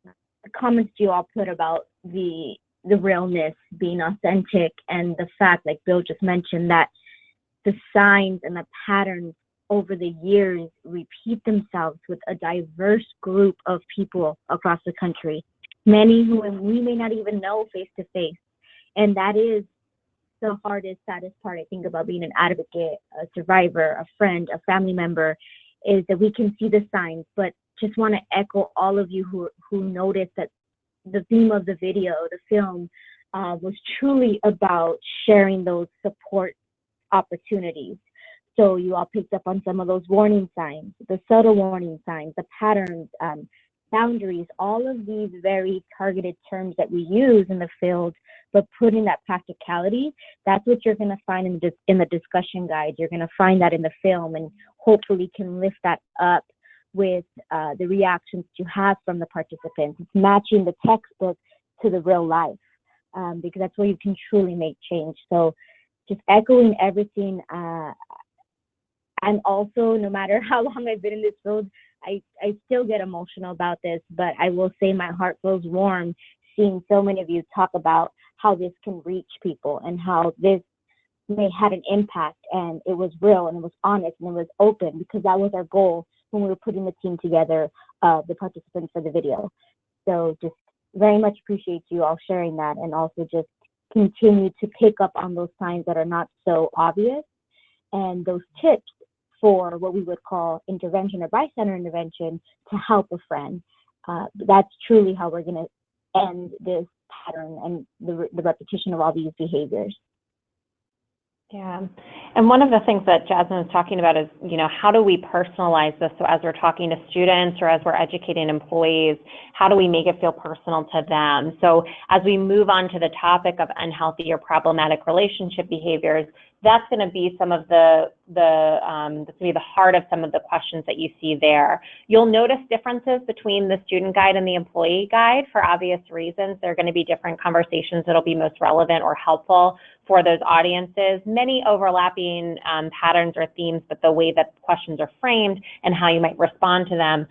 the comments you all put about the realness, being authentic, and the fact, like Bill just mentioned, that the signs and the patterns over the years repeat themselves with a diverse group of people across the country, many who we may not even know face to face. And that is the hardest, saddest part, I think, about being an advocate, a survivor, a friend, a family member, is that we can see the signs, but just want to echo all of you who noticed that the theme of the video, the film, was truly about sharing those support opportunities. So you all picked up on some of those warning signs, the subtle warning signs, the patterns, boundaries, all of these very targeted terms that we use in the field, but putting that practicality, that's what you're going to find in the discussion guide. You're going to find that in the film, and hopefully can lift that up with the reactions you have from the participants. It's matching the textbook to the real life, because that's where you can truly make change. So just echoing everything, and also, no matter how long I've been in this field, I still get emotional about this, but I will say my heart feels warm seeing so many of you talk about how this can reach people and how this may have an impact, and it was real and it was honest and it was open, because that was our goal when we were putting the team together, the participants for the video. So just very much appreciate you all sharing that, and also just continue to pick up on those signs that are not so obvious, and those tips for what we would call intervention or bystander intervention to help a friend. That's truly how we're going to end this pattern and the repetition of all these behaviors. Yeah, and one of the things that Jasmine is talking about is, how do we personalize this? So as we're talking to students or as we're educating employees, how do we make it feel personal to them? So as we move on to the topic of unhealthy or problematic relationship behaviors, that's going to be some of that's going to be the heart of some of the questions that you see there. You'll notice differences between the student guide and the employee guide for obvious reasons. There are going to be different conversations that'll be most relevant or helpful for those audiences. Many overlapping patterns or themes, but the way that questions are framed and how you might respond to them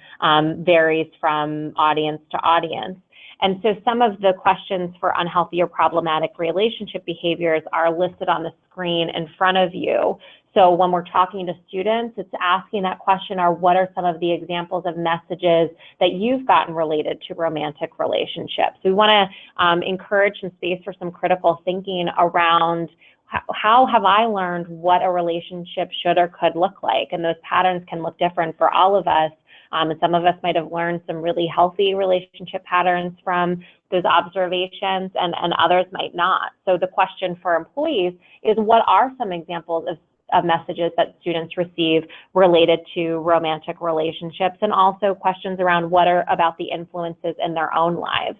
varies from audience to audience. And so some of the questions for unhealthy or problematic relationship behaviors are listed on the screen in front of you. So when we're talking to students, it's asking that question, or what are some of the examples of messages that you've gotten related to romantic relationships? We want to encourage some space for some critical thinking around how have I learned what a relationship should or could look like? And those patterns can look different for all of us. And some of us might have learned some really healthy relationship patterns from those observations, and others might not. So the question for employees is, what are some examples of messages that students receive related to romantic relationships, and also questions around what are about the influences in their own lives.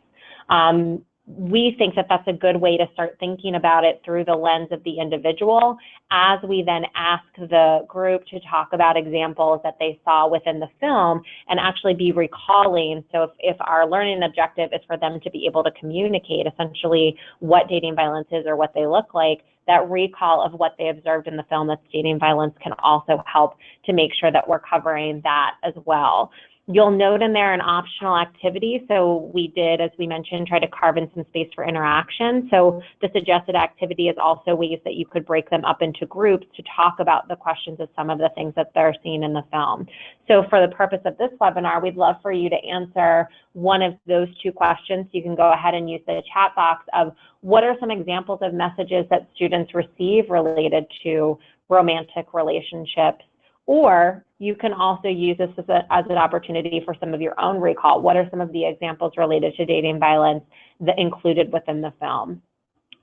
We think that that's a good way to start thinking about it through the lens of the individual, as we then ask the group to talk about examples that they saw within the film and actually be recalling. So if our learning objective is for them to be able to communicate essentially what dating violence is or what they look like, that recall of what they observed in the film that's dating violence can also help to make sure that we're covering that as well. You'll note in there an optional activity. So we did, as we mentioned, try to carve in some space for interaction. So the suggested activity is also ways that you could break them up into groups to talk about the questions of some of the things that they're seeing in the film. So for the purpose of this webinar, we'd love for you to answer one of those two questions. You can go ahead and use the chat box of what are some examples of messages that students receive related to romantic relationships. Or you can also use this as an opportunity for some of your own recall. What are some of the examples related to dating violence that included within the film?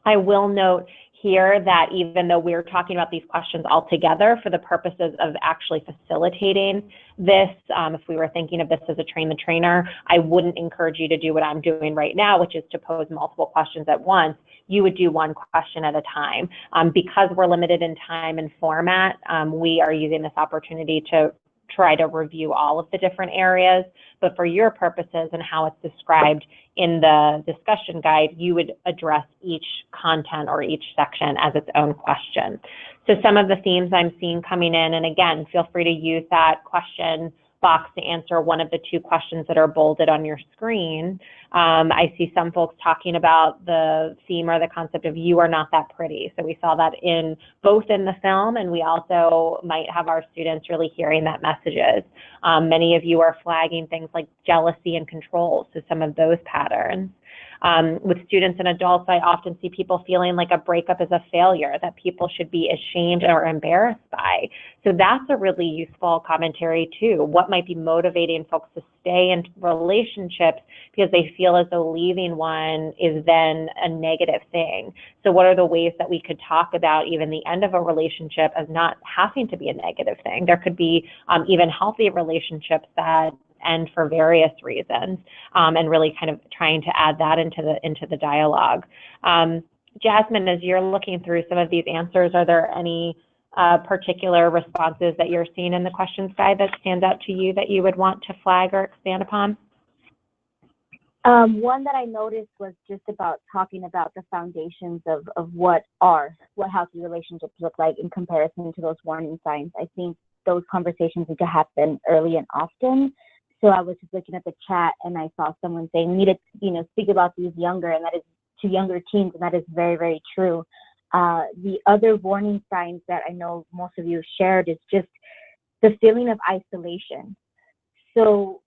I will note here that even though we're talking about these questions all together for the purposes of actually facilitating this, if we were thinking of this as a train the trainer, I wouldn't encourage you to do what I'm doing right now, which is to pose multiple questions at once. You would do one question at a time. Because we're limited in time and format, we are using this opportunity to try to review all of the different areas, but for your purposes and how it's described in the discussion guide, you would address each content or each section as its own question. So some of the themes I'm seeing coming in, and again, feel free to use that question box to answer one of the two questions that are bolded on your screen. I see some folks talking about the theme or the concept of you are not that pretty. So we saw that in both in the film, and we also might have our students really hearing that messages. Many of you are flagging things like jealousy and control, so some of those patterns. With students and adults, I often see people feeling like a breakup is a failure, that people should be ashamed or embarrassed by. So that's a really useful commentary too. What might be motivating folks to stay in relationships because they feel as though leaving one is then a negative thing. So what are the ways that we could talk about even the end of a relationship as not having to be a negative thing? There could be even healthy relationships that end for various reasons, and really kind of trying to add that into the dialogue. Jasmine, as you're looking through some of these answers, are there any particular responses that you're seeing in the questions guide that stands out to you that you would want to flag or expand upon? One that I noticed was just about talking about the foundations of what healthy relationships look like in comparison to those warning signs. I think those conversations need to happen early and often. So I was just looking at the chat and I saw someone saying we need to, speak about these younger, and that is to younger teens, and that is very, very true. The other warning signs that I know most of you shared is just the feeling of isolation. So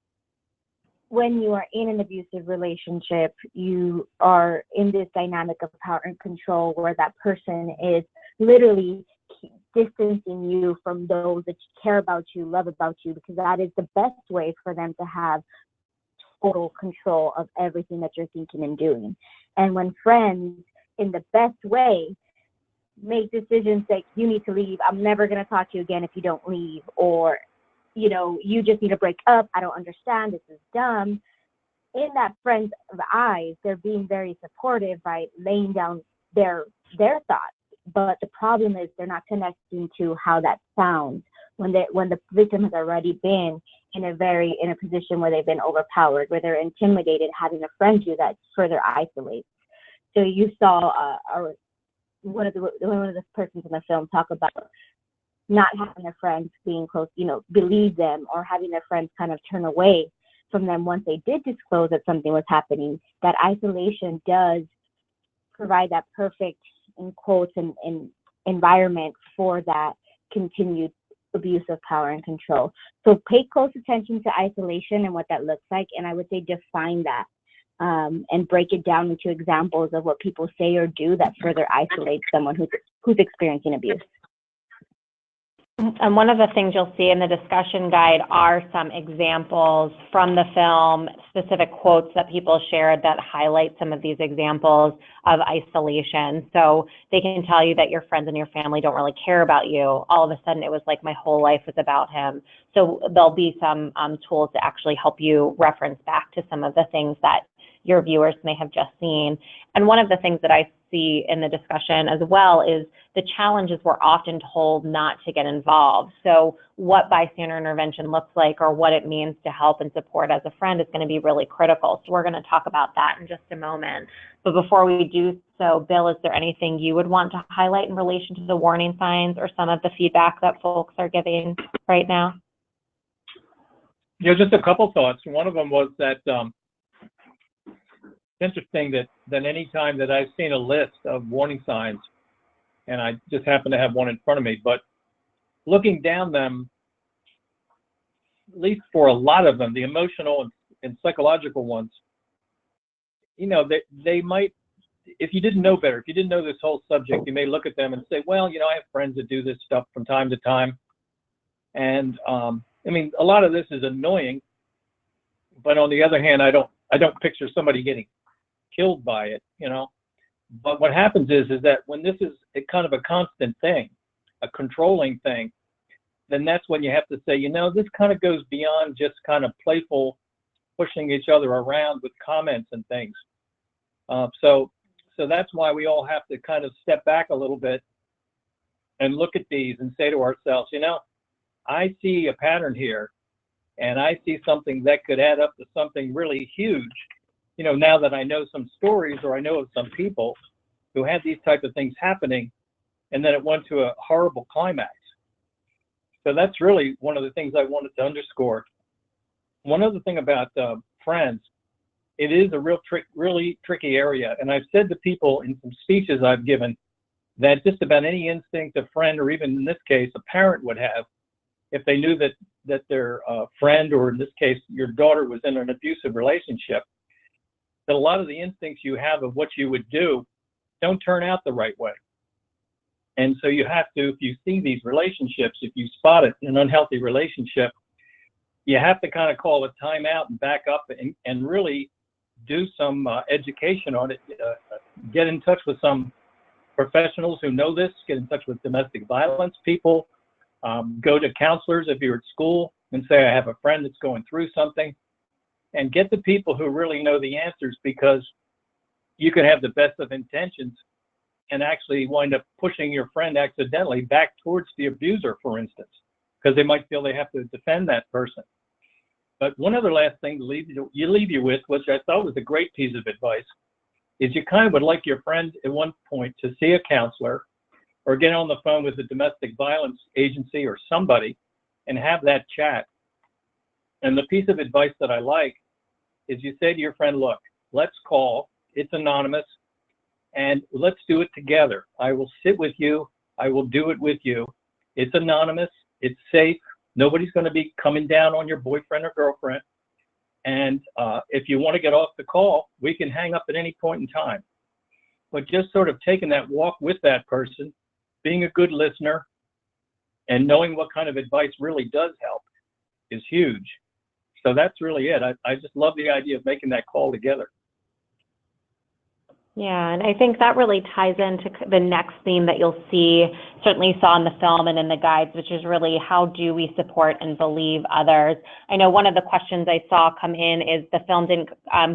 when you are in an abusive relationship, you are in this dynamic of power and control where that person is literally distancing you from those that care about you, love about you, because that is the best way for them to have total control of everything that you're thinking and doing. And when friends, in the best way, make decisions like, you need to leave, I'm never going to talk to you again if you don't leave, or, you just need to break up, I don't understand, this is dumb. In that friend's eyes, they're being very supportive by laying down their thoughts. But the problem is they're not connecting to how that sounds when the victim has already been in a position where they've been overpowered, where they're intimidated. Having a friend do that further isolates. So you saw one of the persons in the film talk about not having their friends being close, believe them, or having their friends kind of turn away from them once they did disclose that something was happening. That isolation does provide that perfect, in quotes, and environment for that continued abuse of power and control. So pay close attention to isolation and what that looks like, and I would say define that and break it down into examples of what people say or do that further isolates someone who's experiencing abuse. And one of the things you'll see in the discussion guide are some examples from the film, specific quotes that people shared that highlight some of these examples of isolation. So they can tell you that your friends and your family don't really care about you. All of a sudden, it was like my whole life was about him. So there'll be some tools to actually help you reference back to some of the things that your viewers may have just seen. And one of the things that I see in the discussion as well is the challenges we're often told not to get involved. So what bystander intervention looks like or what it means to help and support as a friend is going to be really critical. So we're going to talk about that in just a moment. But before we do so, Bill, is there anything you would want to highlight in relation to the warning signs or some of the feedback that folks are giving right now? Yeah, just a couple thoughts. One of them was that it's interesting that any time that I've seen a list of warning signs, and I just happen to have one in front of me, but looking down them, at least for a lot of them, the emotional and psychological ones, you know, they might, if you didn't know better, if you didn't know this whole subject, you may look at them and say, well, you know, I have friends that do this stuff from time to time. And I mean, a lot of this is annoying, but on the other hand, I don't picture somebody getting killed by it, you know. But what happens is that when this is a kind of a constant thing, a controlling thing, then that's when you have to say, you know, this kind of goes beyond just kind of playful pushing each other around with comments and things. So that's why we all have to kind of step back a little bit and look at these and say to ourselves, you know, I see a pattern here, and I see something that could add up to something really huge. You know, now that I know some stories or I know of some people who had these type of things happening, and then it went to a horrible climax. So that's really one of the things I wanted to underscore. One other thing about friends, it is a really tricky area. And I've said to people in some speeches I've given that just about any instinct a friend, or even in this case, a parent would have, if they knew that their friend, or in this case, your daughter, was in an abusive relationship, that a lot of the instincts you have of what you would do don't turn out the right way. And so you have to, if you see these relationships, if you spot it, an unhealthy relationship, you have to kind of call a timeout and back up and really do some education on it. Get in touch with some professionals who know this, get in touch with domestic violence people, go to counselors if you're at school and say, I have a friend that's going through something, and get the people who really know the answers, because you could have the best of intentions and actually wind up pushing your friend accidentally back towards the abuser, for instance, because they might feel they have to defend that person. But one other last thing to leave you with, which I thought was a great piece of advice, is you kind of would like your friend at one point to see a counselor or get on the phone with the domestic violence agency or somebody and have that chat. And the piece of advice that I like is you say to your friend, look, let's call, it's anonymous, and let's do it together. I will sit with you, I will do it with you. It's anonymous, it's safe, nobody's going to be coming down on your boyfriend or girlfriend. And if you want to get off the call, we can hang up at any point in time. But just sort of taking that walk with that person, being a good listener, and knowing what kind of advice really does help is huge. So that's really it. I just love the idea of making that call together. Yeah, and I think that really ties into the next theme that you'll see, certainly saw in the film and in the guides, which is really how do we support and believe others. I know one of the questions I saw come in is the film didn't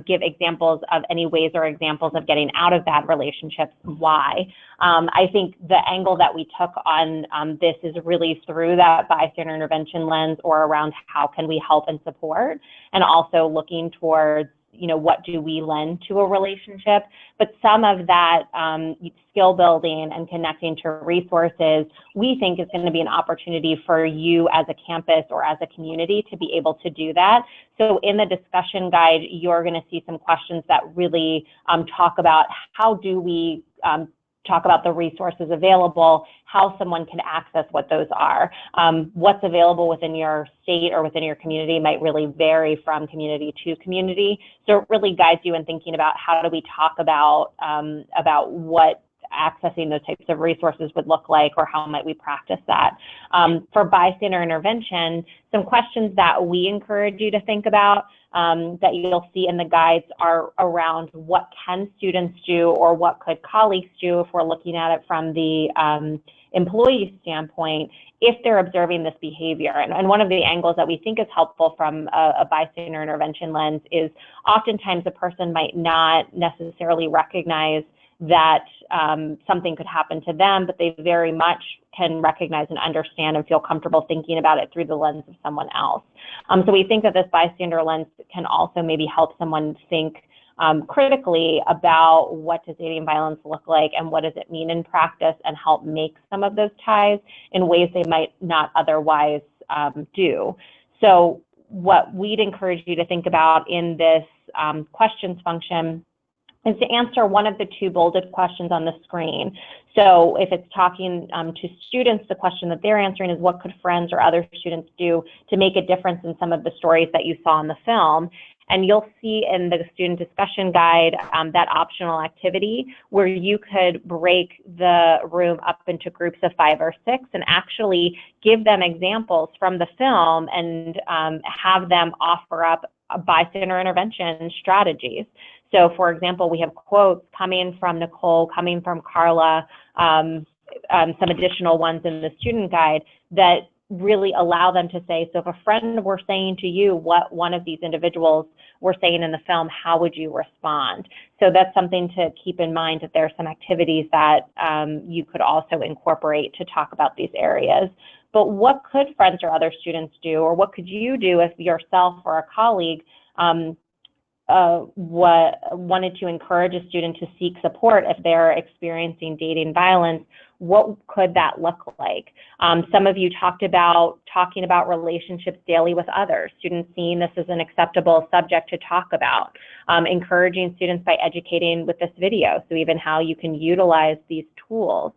give examples of any ways or examples of getting out of bad relationships. Why? I think the angle that we took on this is really through that bystander intervention lens, or around how can we help and support, and also looking towards, you know, what do we lend to a relationship? But some of that skill building and connecting to resources, we think is going to be an opportunity for you as a campus or as a community to be able to do that. So in the discussion guide, you're going to see some questions that really talk about how do we talk about the resources available, how someone can access what those are. What's available within your state or within your community might really vary from community to community. So it really guides you in thinking about how do we talk about what accessing those types of resources would look like, or how might we practice that. For bystander intervention, some questions that we encourage you to think about that you'll see in the guides are around what can students do, or what could colleagues do if we're looking at it from the employee standpoint, if they're observing this behavior. And one of the angles that we think is helpful from a bystander intervention lens is oftentimes a person might not necessarily recognize that something could happen to them, but they very much can recognize and understand and feel comfortable thinking about it through the lens of someone else. So we think that this bystander lens can also maybe help someone think critically about what does dating violence look like and what does it mean in practice, and help make some of those ties in ways they might not otherwise do. So what we'd encourage you to think about in this questions function is to answer one of the two bolded questions on the screen. So if it's talking to students, the question that they're answering is, what could friends or other students do to make a difference in some of the stories that you saw in the film? And you'll see in the student discussion guide that optional activity where you could break the room up into groups of 5 or 6 and actually give them examples from the film and have them offer up bystander intervention strategies. So, for example, we have quotes coming from Nicole, coming from Carla, some additional ones in the student guide that really allow them to say, so if a friend were saying to you what one of these individuals were saying in the film, how would you respond? So that's something to keep in mind, that there are some activities that you could also incorporate to talk about these areas. But what could friends or other students do, or what could you do if yourself or a colleague wanted to encourage a student to seek support if they're experiencing dating violence? What could that look like? Some of you talked about talking about relationships daily with others, students seeing this as an acceptable subject to talk about, encouraging students by educating with this video, so even how you can utilize these tools.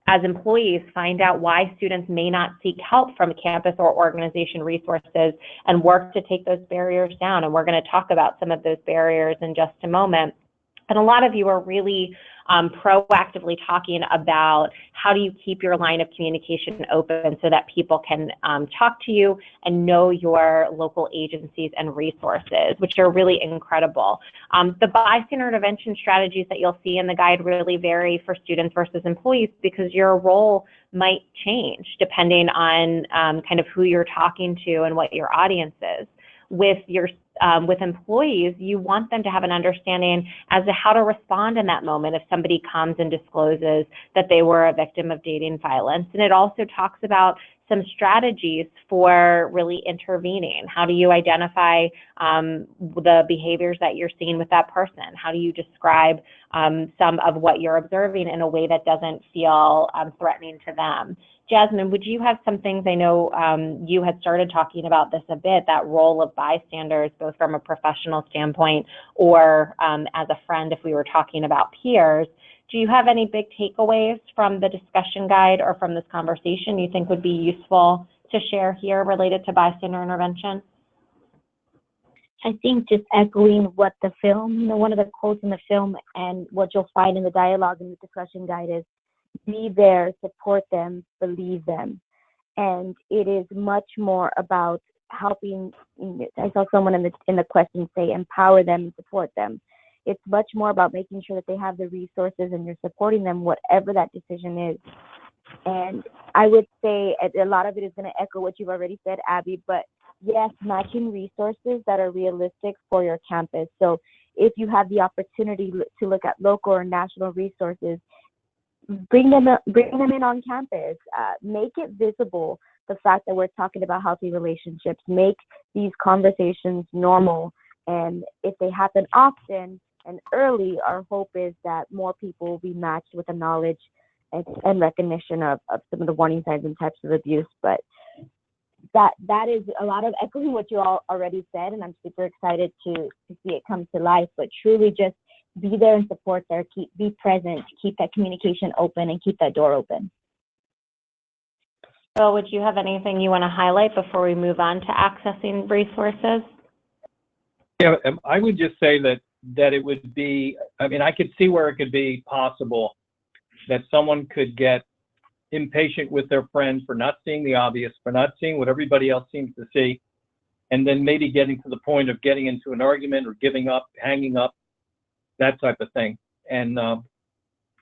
As employees, find out why students may not seek help from campus or organization resources and work to take those barriers down. And we're going to talk about some of those barriers in just a moment. And a lot of you are really proactively talking about how do you keep your line of communication open so that people can talk to you and know your local agencies and resources, which are really incredible. The bystander intervention strategies that you'll see in the guide really vary for students versus employees, because your role might change depending on kind of who you're talking to and what your audience is. With employees, you want them to have an understanding as to how to respond in that moment if somebody comes and discloses that they were a victim of dating violence. And it also talks about some strategies for really intervening. How do you identify the behaviors that you're seeing with that person? How do you describe some of what you're observing in a way that doesn't feel threatening to them? Jasmine, would you have some things? I know you had started talking about this a bit, that role of bystanders, both from a professional standpoint or as a friend if we were talking about peers. Do you have any big takeaways from the discussion guide or from this conversation you think would be useful to share here related to bystander intervention? I think just echoing what the film, one of the quotes in the film and what you'll find in the dialogue in the discussion guide is, be there, support them, believe them. And it is much more about helping. I saw someone in the question say, empower them and support them. It's much more about making sure that they have the resources and you're supporting them, whatever that decision is. And I would say a lot of it is going to echo what you've already said, Abby, but yes, matching resources that are realistic for your campus. So if you have the opportunity to look at local or national resources, bring them in on campus. Make it visible, the fact that we're talking about healthy relationships. Make these conversations normal. And if they happen often and early, our hope is that more people will be matched with the knowledge and recognition of some of the warning signs and types of abuse. But that is a lot of echoing what you all already said, and I'm super excited to see it come to life. But truly just be there and support there, be present, keep that communication open and keep that door open. Bill, would you have anything you want to highlight before we move on to accessing resources? Yeah, I would just say that it would be, I mean, I could see where it could be possible that someone could get impatient with their friend for not seeing the obvious, for not seeing what everybody else seems to see, and then maybe getting to the point of getting into an argument or giving up, hanging up, that type of thing. And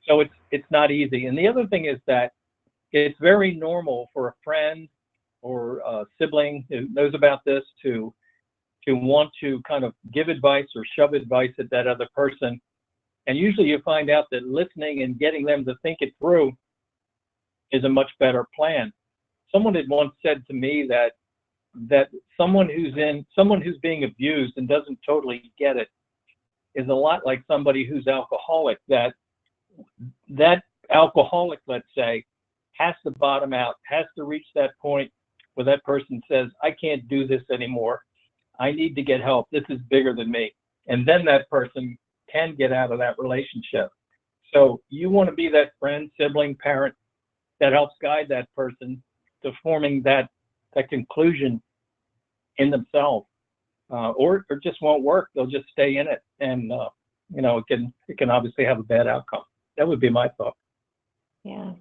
so it's not easy. And the other thing is that it's very normal for a friend or a sibling who knows about this to want to kind of give advice or shove advice at that other person. And usually you find out that listening and getting them to think it through is a much better plan. Someone had once said to me that someone who's being abused and doesn't totally get it is a lot like somebody who's alcoholic, that alcoholic, let's say, has to bottom out, has to reach that point where that person says, I can't do this anymore. I need to get help. This is bigger than me. And then that person can get out of that relationship. So you want to be that friend, sibling, parent that helps guide that person to forming that conclusion in themselves, or it just won't work. They'll just stay in it, and it can obviously have a bad outcome. That would be my thought. Yeah.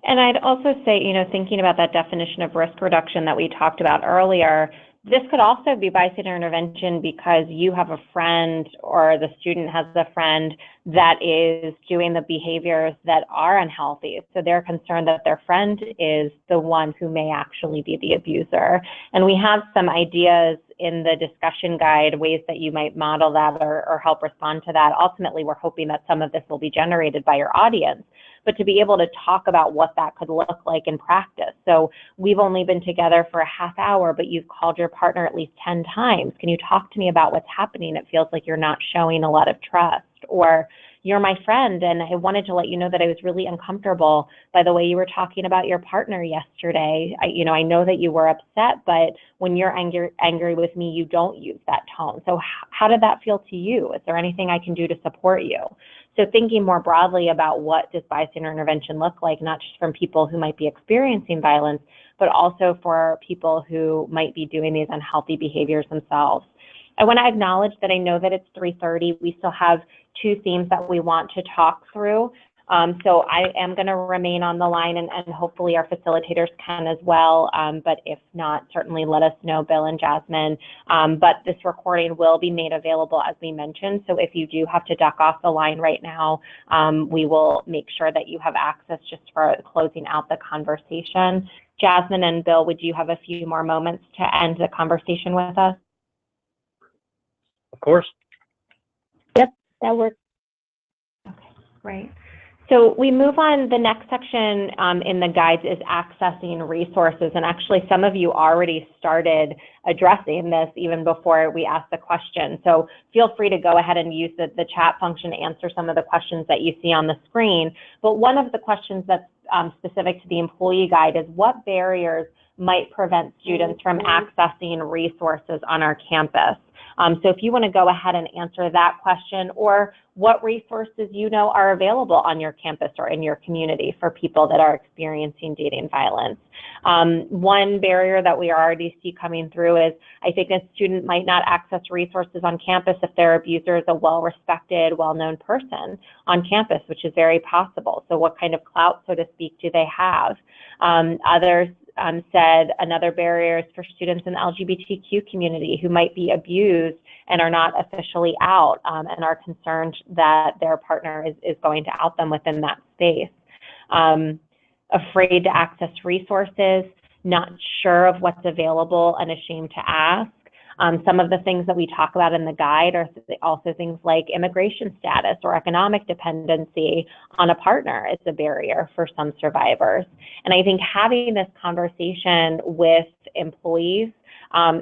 And I'd also say, thinking about that definition of risk reduction that we talked about earlier, this could also be bystander intervention because you have a friend or the student has a friend that is doing the behaviors that are unhealthy. So they're concerned that their friend is the one who may actually be the abuser. And we have some ideas in the discussion guide, ways that you might model that or help respond to that. Ultimately, we're hoping that some of this will be generated by your audience, but to be able to talk about what that could look like in practice. So we've only been together for a half hour, but you've called your partner at least 10 times. Can you talk to me about what's happening? It feels like you're not showing a lot of trust. Or you're my friend, and I wanted to let you know that I was really uncomfortable by the way you were talking about your partner yesterday. I know that you were upset, but when you're angry with me, you don't use that tone. So how did that feel to you? Is there anything I can do to support you? So thinking more broadly about what does bystander intervention look like, not just from people who might be experiencing violence, but also for people who might be doing these unhealthy behaviors themselves. I want to acknowledge that I know that it's 3:30. We still have 2 themes that we want to talk through. So I am going to remain on the line, and hopefully our facilitators can as well. But if not, certainly let us know, Bill and Jasmine. But this recording will be made available, as we mentioned. So if you do have to duck off the line right now, we will make sure that you have access just for closing out the conversation. Jasmine and Bill, would you have a few more moments to end the conversation with us? Of course. Yep, that works. Okay, great. So we move on. The next section in the guides is accessing resources. And actually, some of you already started addressing this even before we asked the question. So feel free to go ahead and use the chat function to answer some of the questions that you see on the screen. But one of the questions that's specific to the employee guide is what barriers might prevent students from accessing resources on our campus? So if you want to go ahead and answer that question, or what resources are available on your campus or in your community for people that are experiencing dating violence. One barrier that we already see coming through is I think a student might not access resources on campus if their abuser is a well-respected, well-known person on campus, which is very possible. So what kind of clout, so to speak, do they have? Others said another barrier is for students in the LGBTQ community who might be abused and are not officially out and are concerned that their partner is going to out them within that space. Afraid to access resources, not sure of what's available and ashamed to ask. Some of the things that we talk about in the guide are also things like immigration status or economic dependency on a partner is a barrier for some survivors. And I think having this conversation with employees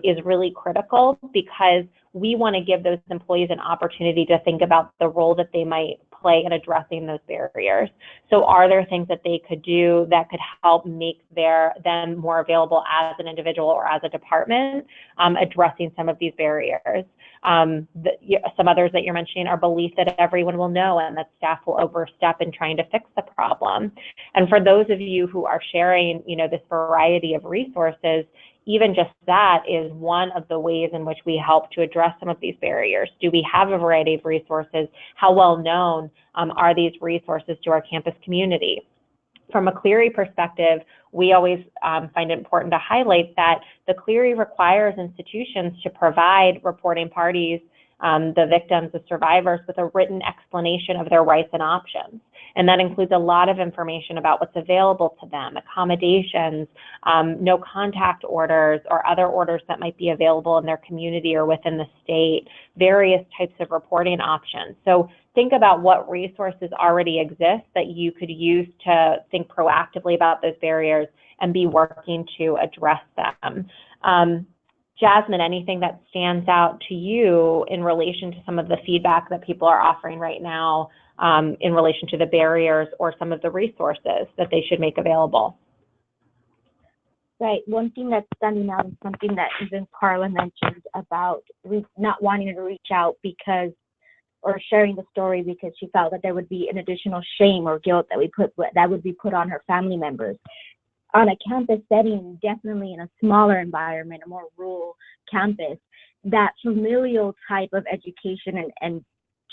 is really critical because we want to give those employees an opportunity to think about the role that they might play in addressing those barriers. So are there things that they could do that could help make them more available as an individual or as a department, addressing some of these barriers? Some others that you're mentioning are belief that everyone will know and that staff will overstep in trying to fix the problem. And for those of you who are sharing, this variety of resources, even just that is one of the ways in which we help to address some of these barriers. Do we have a variety of resources? How well known are these resources to our campus community? From a Clery perspective, we always find it important to highlight that the Clery requires institutions to provide reporting parties, the victims, the survivors, with a written explanation of their rights and options. And that includes a lot of information about what's available to them, accommodations, no contact orders, or other orders that might be available in their community or within the state, various types of reporting options. So think about what resources already exist that you could use to think proactively about those barriers and be working to address them. Jasmine, anything that stands out to you in relation to some of the feedback that people are offering right now in relation to the barriers or some of the resources that they should make available? Right. One thing that's standing out is something that even Carla mentioned about not wanting to reach out because, or sharing the story because she felt that there would be an additional shame or guilt that would be put on her family members. On a campus setting, definitely in a smaller environment, a more rural campus, that familial type of education and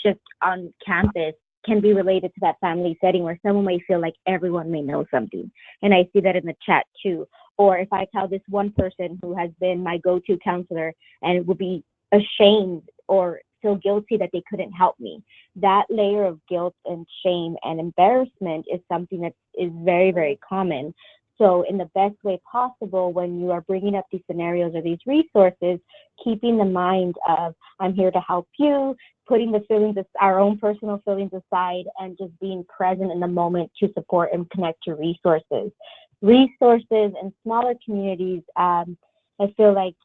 just on campus can be related to that family setting where someone may feel like everyone may know something. And I see that in the chat too. Or if I tell this one person who has been my go-to counselor and would be ashamed or feel guilty that they couldn't help me, that layer of guilt and shame and embarrassment is something that is very, very common. So in the best way possible, when you are bringing up these scenarios or these resources, keeping the mind of, I'm here to help you, putting the feelings, our own personal feelings aside, and just being present in the moment to support and connect to resources. Resources in smaller communities, I feel like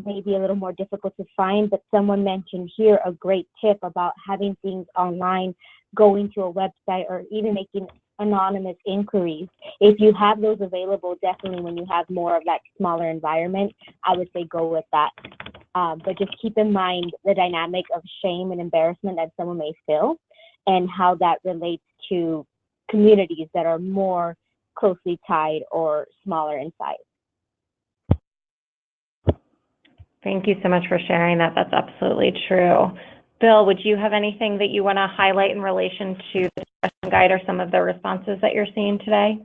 maybe a little more difficult to find, but someone mentioned here a great tip about having things online, going to a website, or even making anonymous inquiries. If you have those available, definitely when you have more of that smaller environment, I would say go with that. But just keep in mind the dynamic of shame and embarrassment that someone may feel and how that relates to communities that are more closely tied or smaller in size. Thank you so much for sharing that. That's absolutely true. Bill, would you have anything that you want to highlight in relation to the discussion guide or some of the responses that you're seeing today?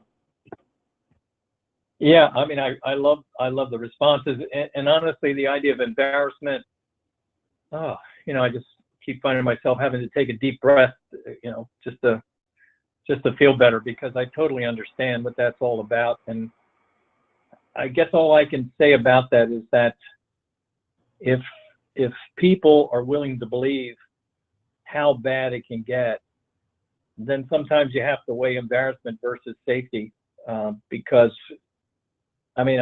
Yeah, I mean, I love the responses, and honestly, the idea of embarrassment. I just keep finding myself having to take a deep breath, just to feel better, because I totally understand what that's all about. And I guess all I can say about that is that if people are willing to believe how bad it can get, then sometimes you have to weigh embarrassment versus safety, because I mean,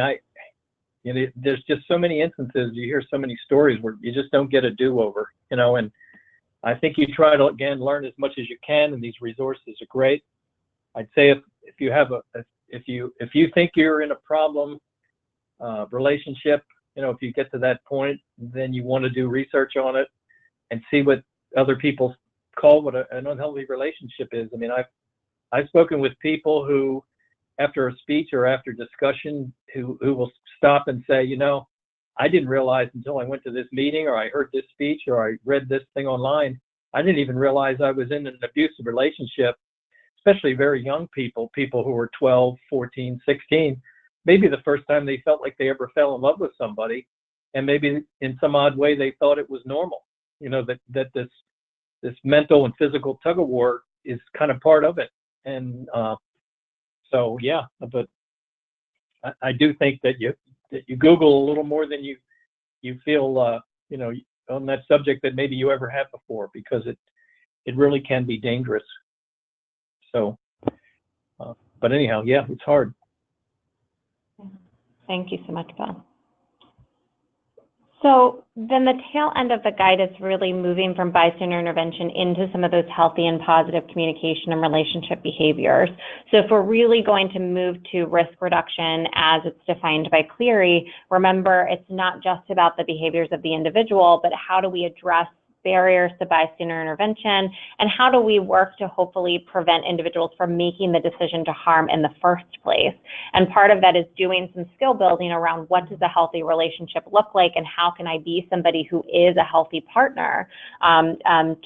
there's just so many instances, you hear so many stories where you just don't get a do-over, and I think you try to, again, learn as much as you can, and these resources are great. I'd say if you have if you think you're in a problem relationship, if you get to that point, then you want to do research on it and see what other people call what an unhealthy relationship is. I mean, I've spoken with people who, after a speech or after discussion, who will stop and say, I didn't realize until I went to this meeting or I heard this speech or I read this thing online, I didn't even realize I was in an abusive relationship, especially very young people who were 12, 14, 16. Maybe the first time they felt like they ever fell in love with somebody, and maybe in some odd way they thought it was normal, that this mental and physical tug of war is kind of part of it. And so, yeah, but I do think that you Google a little more than you feel, on that subject that maybe you ever have before, because it really can be dangerous. So, but anyhow, yeah, it's hard. Thank you so much, Bill. So then the tail end of the guide is really moving from bystander intervention into some of those healthy and positive communication and relationship behaviors. So if we're really going to move to risk reduction as it's defined by Clery, remember, it's not just about the behaviors of the individual, but how do we address barriers to bystander intervention, and how do we work to hopefully prevent individuals from making the decision to harm in the first place. And part of that is doing some skill building around what does a healthy relationship look like, and how can I be somebody who is a healthy partner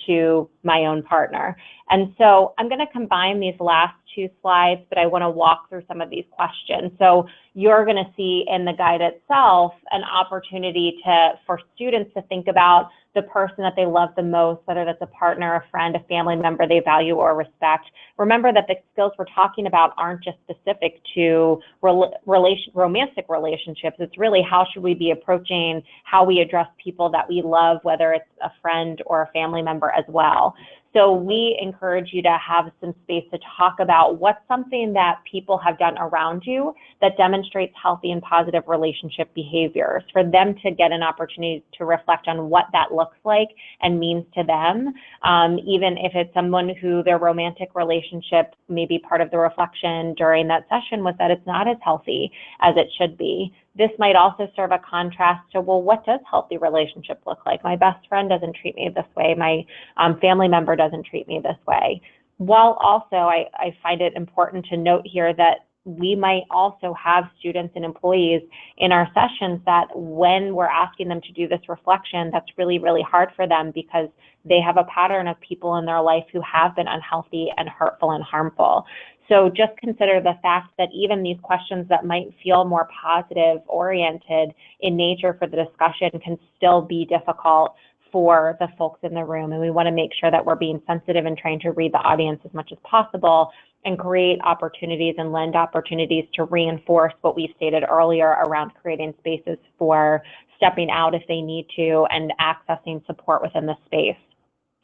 to my own partner. And so I'm going to combine these last two slides, but I want to walk through some of these questions. So you're going to see in the guide itself an opportunity for students to think about the person that they love the most, whether that's a partner, a friend, a family member they value or respect. Remember that the skills we're talking about aren't just specific to romantic relationships. It's really how should we be approaching how we address people that we love, whether it's a friend or a family member as well. So we encourage you to have some space to talk about what's something that people have done around you that demonstrates healthy and positive relationship behaviors, for them to get an opportunity to reflect on what that looks like and means to them. Even if it's someone who their romantic relationship, maybe part of the reflection during that session was that it's not as healthy as it should be. This might also serve a contrast to, well, what does healthy relationship look like? My best friend doesn't treat me this way. My family member doesn't treat me this way. While also I find it important to note here that we might also have students and employees in our sessions that when we're asking them to do this reflection, that's really, really hard for them because they have a pattern of people in their life who have been unhealthy and hurtful and harmful. So just consider the fact that even these questions that might feel more positive oriented in nature for the discussion can still be difficult for the folks in the room. And we want to make sure that we're being sensitive and trying to read the audience as much as possible and create opportunities and lend opportunities to reinforce what we stated earlier around creating spaces for stepping out if they need to and accessing support within the space.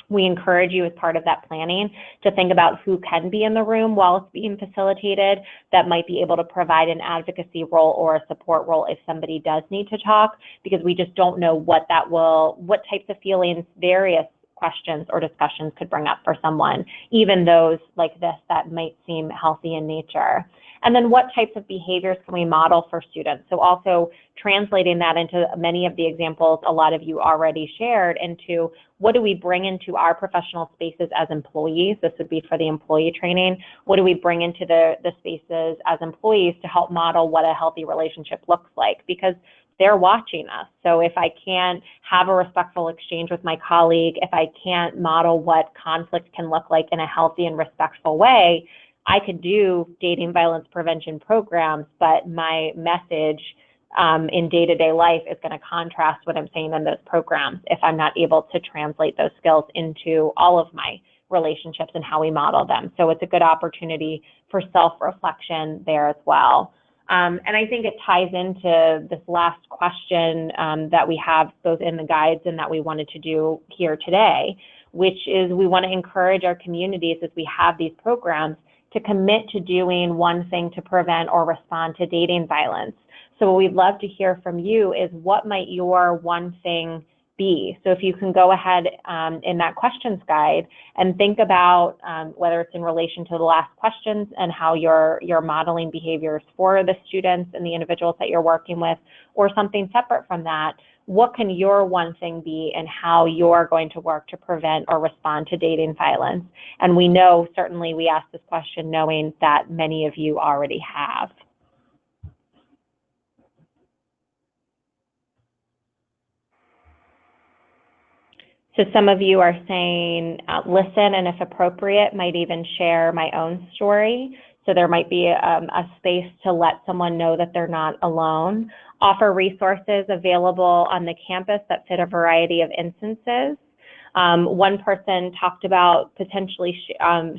We encourage you as part of that planning to think about who can be in the room while it's being facilitated that might be able to provide an advocacy role or a support role if somebody does need to talk, because we just don't know what types of feelings various questions or discussions could bring up for someone, even those like this that might seem healthy in nature. And then what types of behaviors can we model for students? So also translating that into many of the examples a lot of you already shared into what do we bring into our professional spaces as employees? This would be for the employee training. What do we bring into the spaces as employees to help model what a healthy relationship looks like? Because they're watching us. So if I can't have a respectful exchange with my colleague, if I can't model what conflict can look like in a healthy and respectful way, I could do dating violence prevention programs, but my message in day-to-day life is going to contrast what I'm saying in those programs if I'm not able to translate those skills into all of my relationships and how we model them. So it's a good opportunity for self-reflection there as well. And I think it ties into this last question that we have both in the guides and that we wanted to do here today, which is we want to encourage our communities as we have these programs to commit to doing one thing to prevent or respond to dating violence. So what we'd love to hear from you is what might your one thing be? So if you can go ahead in that questions guide and think about whether it's in relation to the last questions and how you're modeling behaviors for the students and the individuals that you're working with, or something separate from that, what can your one thing be and how you're going to work to prevent or respond to dating violence? And we know, certainly we asked this question knowing that many of you already have. So some of you are saying, listen, and if appropriate, might even share my own story. So there might be a space to let someone know that they're not alone. Offer resources available on the campus that fit a variety of instances. One person talked about potentially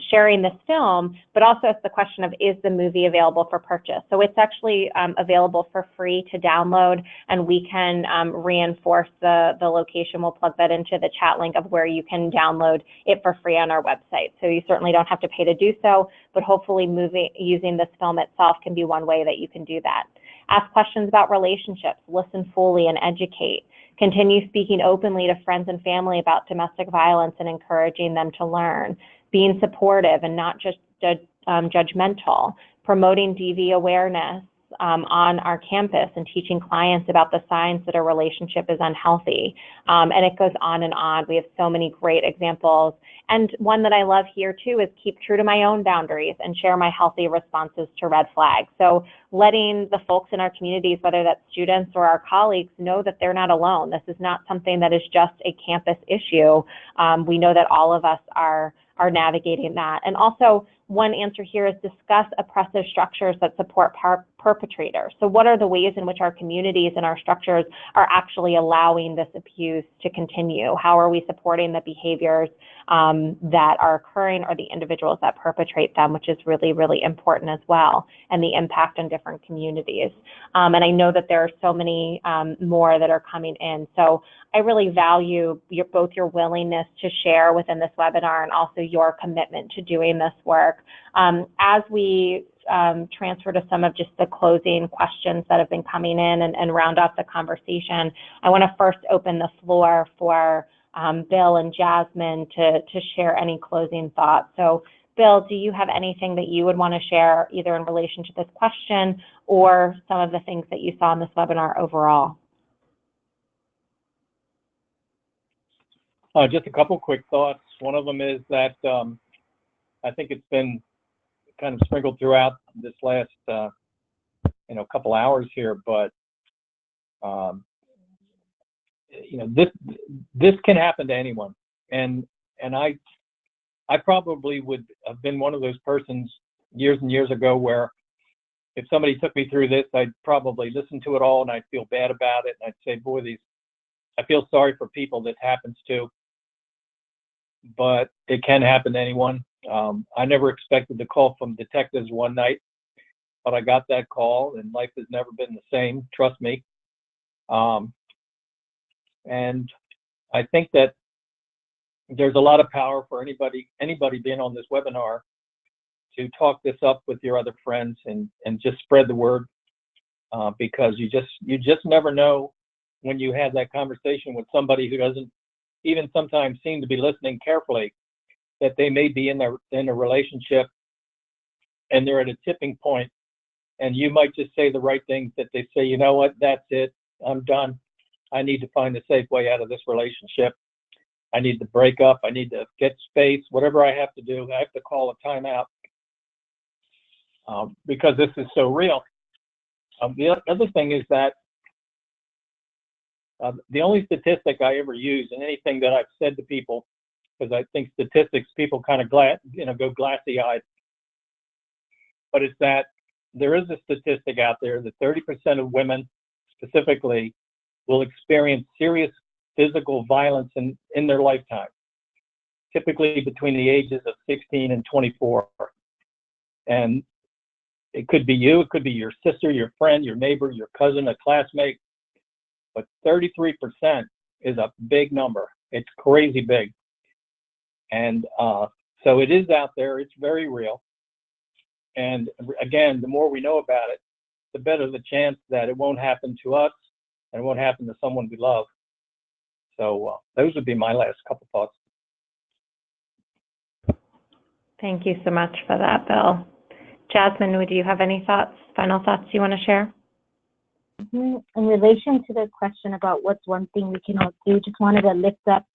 sharing this film, but also it's the question of, is the movie available for purchase? So it's actually available for free to download, and we can reinforce the location. We'll plug that into the chat link of where you can download it for free on our website. So you certainly don't have to pay to do so, but hopefully using this film itself can be one way that you can do that. Ask questions about relationships, listen fully, and educate. Continue speaking openly to friends and family about domestic violence and encouraging them to learn. Being supportive and not just judgmental. Promoting DV awareness on our campus and teaching clients about the signs that a relationship is unhealthy. And it goes on and on. We have so many great examples. And one that I love here too is keep true to my own boundaries and share my healthy responses to red flags. So letting the folks in our communities, whether that's students or our colleagues, know that they're not alone. This is not something that is just a campus issue. We know that all of us are navigating that. And also, one answer here is discuss oppressive structures that support perpetrator. So what are the ways in which our communities and our structures are actually allowing this abuse to continue? How are we supporting the behaviors that are occurring or the individuals that perpetrate them, which is really, really important as well, and the impact on different communities. And I know that there are so many more that are coming in. So I really value both your willingness to share within this webinar and also your commitment to doing this work. As we transfer to some of just the closing questions that have been coming in and round up the conversation, I want to first open the floor for Bill and Jasmine to share any closing thoughts. So Bill, do you have anything that you would want to share either in relation to this question or some of the things that you saw in this webinar overall? Just a couple quick thoughts. One of them is that I think it's been kind of sprinkled throughout this last couple hours here, but this can happen to anyone, and I probably would have been one of those persons years and years ago where if somebody took me through this, I'd probably listen to it all and I'd feel bad about it, and I'd say, boy, I feel sorry for people this happens to, but it can happen to anyone. I never expected the call from detectives one night, but I got that call and life has never been the same, trust me. And I think that there's a lot of power for anybody being on this webinar to talk this up with your other friends and just spread the word, because you just never know when you have that conversation with somebody who doesn't even sometimes seem to be listening carefully, that they may be in a relationship and they're at a tipping point, and you might just say the right things that they say, you know what, that's it, I'm done. I need to find a safe way out of this relationship. I need to break up. I need to get space, whatever I have to do. I have to call a timeout because this is so real. The other thing is that the only statistic I ever use in anything that I've said to people, because I think statistics, people kind of go glassy-eyed, but it's that there is a statistic out there that 30% of women specifically will experience serious physical violence in their lifetime, typically between the ages of 16 and 24. And it could be you, it could be your sister, your friend, your neighbor, your cousin, a classmate, but 33% is a big number. It's crazy big. And so it is out there, it's very real. And again, the more we know about it, the better the chance that it won't happen to us and it won't happen to someone we love. So those would be my last couple thoughts. Thank you so much for that, Bill. Jasmine, would you have any final thoughts you want to share? In relation to the question about what's one thing we can all do, just wanted to lift up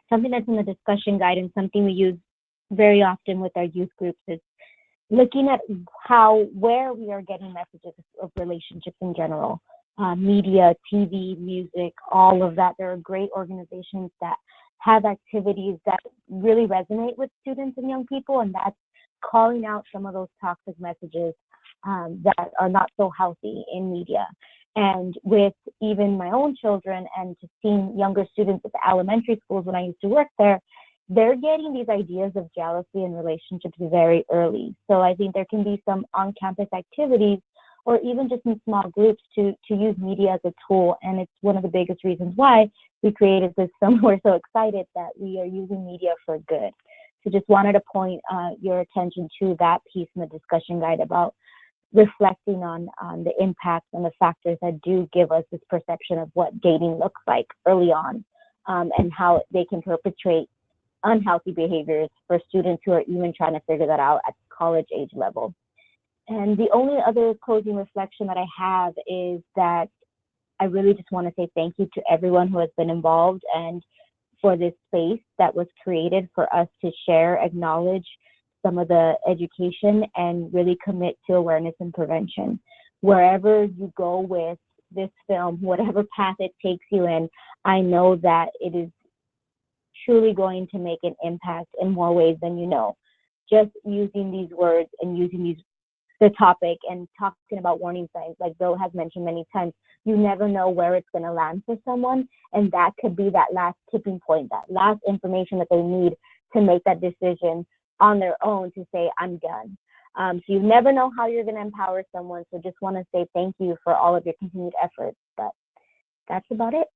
something that's in the discussion guide and something we use very often with our youth groups is looking at where we are getting messages of relationships in general. Media, TV, music, all of that. There are great organizations that have activities that really resonate with students and young people, and that's calling out some of those toxic messages that are not so healthy in media. And with even my own children and just seeing younger students at the elementary schools when I used to work there, they're getting these ideas of jealousy and relationships very early. So I think there can be some on-campus activities or even just in small groups to use media as a tool. And it's one of the biggest reasons why we created this film. We're so excited that we are using media for good. So just wanted to point your attention to that piece in the discussion guide about reflecting on the impacts and the factors that do give us this perception of what dating looks like early on, and how they can perpetrate unhealthy behaviors for students who are even trying to figure that out at college age level. And the only other closing reflection that I have is that I really just want to say thank you to everyone who has been involved and for this space that was created for us to share, acknowledge some of the education and really commit to awareness and prevention. Wherever you go with this film, whatever path it takes you in, I know that it is truly going to make an impact in more ways than you know. Just using these words and using these the topic and talking about warning signs, like Bill has mentioned many times, you never know where it's going to land for someone, and that could be that last tipping point, that last information that they need to make that decision on their own to say, I'm done. So you never know how you're going to empower someone, so just want to say thank you for all of your continued efforts, but that's about it.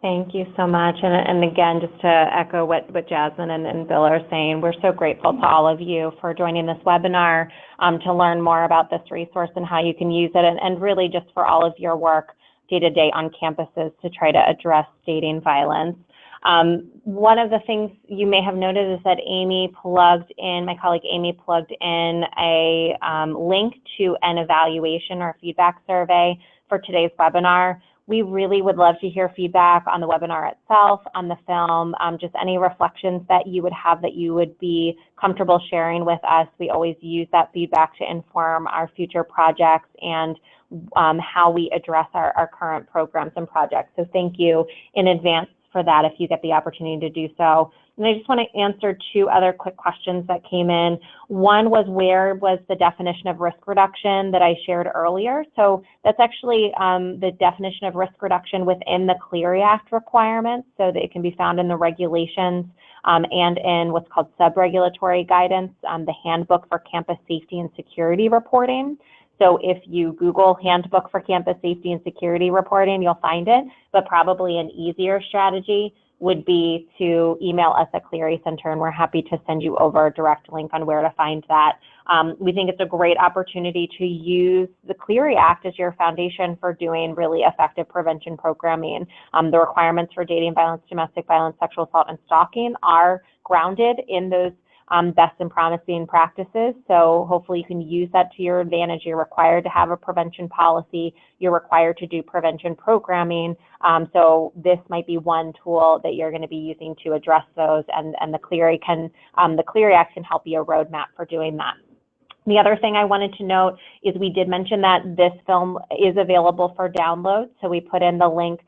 Thank you so much. And again, just to echo what Jasmine and Bill are saying, we're so grateful to all of you for joining this webinar to learn more about this resource and how you can use it, and really just for all of your work day-to-day on campuses to try to address dating violence. One of the things you may have noted is that my colleague Amy plugged in a link to an evaluation or feedback survey for today's webinar. We really would love to hear feedback on the webinar itself, on the film, just any reflections that you would have that you would be comfortable sharing with us. We always use that feedback to inform our future projects and how we address our current programs and projects. So thank you in advance for that if you get the opportunity to do so. And I just want to answer two other quick questions that came in. One was, where was the definition of risk reduction that I shared earlier? So that's actually the definition of risk reduction within the Clery Act requirements, so that it can be found in the regulations and in what's called sub-regulatory guidance, the Handbook for Campus Safety and Security Reporting. So if you Google Handbook for Campus Safety and Security Reporting, you'll find it, but probably an easier strategy would be to email us at Clery Center, and we're happy to send you over a direct link on where to find that. We think it's a great opportunity to use the Clery Act as your foundation for doing really effective prevention programming. The requirements for dating violence, domestic violence, sexual assault, and stalking are grounded in those best and promising practices. So hopefully you can use that to your advantage. You're required to have a prevention policy. You're required to do prevention programming. So this might be one tool that you're going to be using to address those, and the Clery Act can help you a roadmap for doing that. The other thing I wanted to note is we did mention that this film is available for download. So we put in the link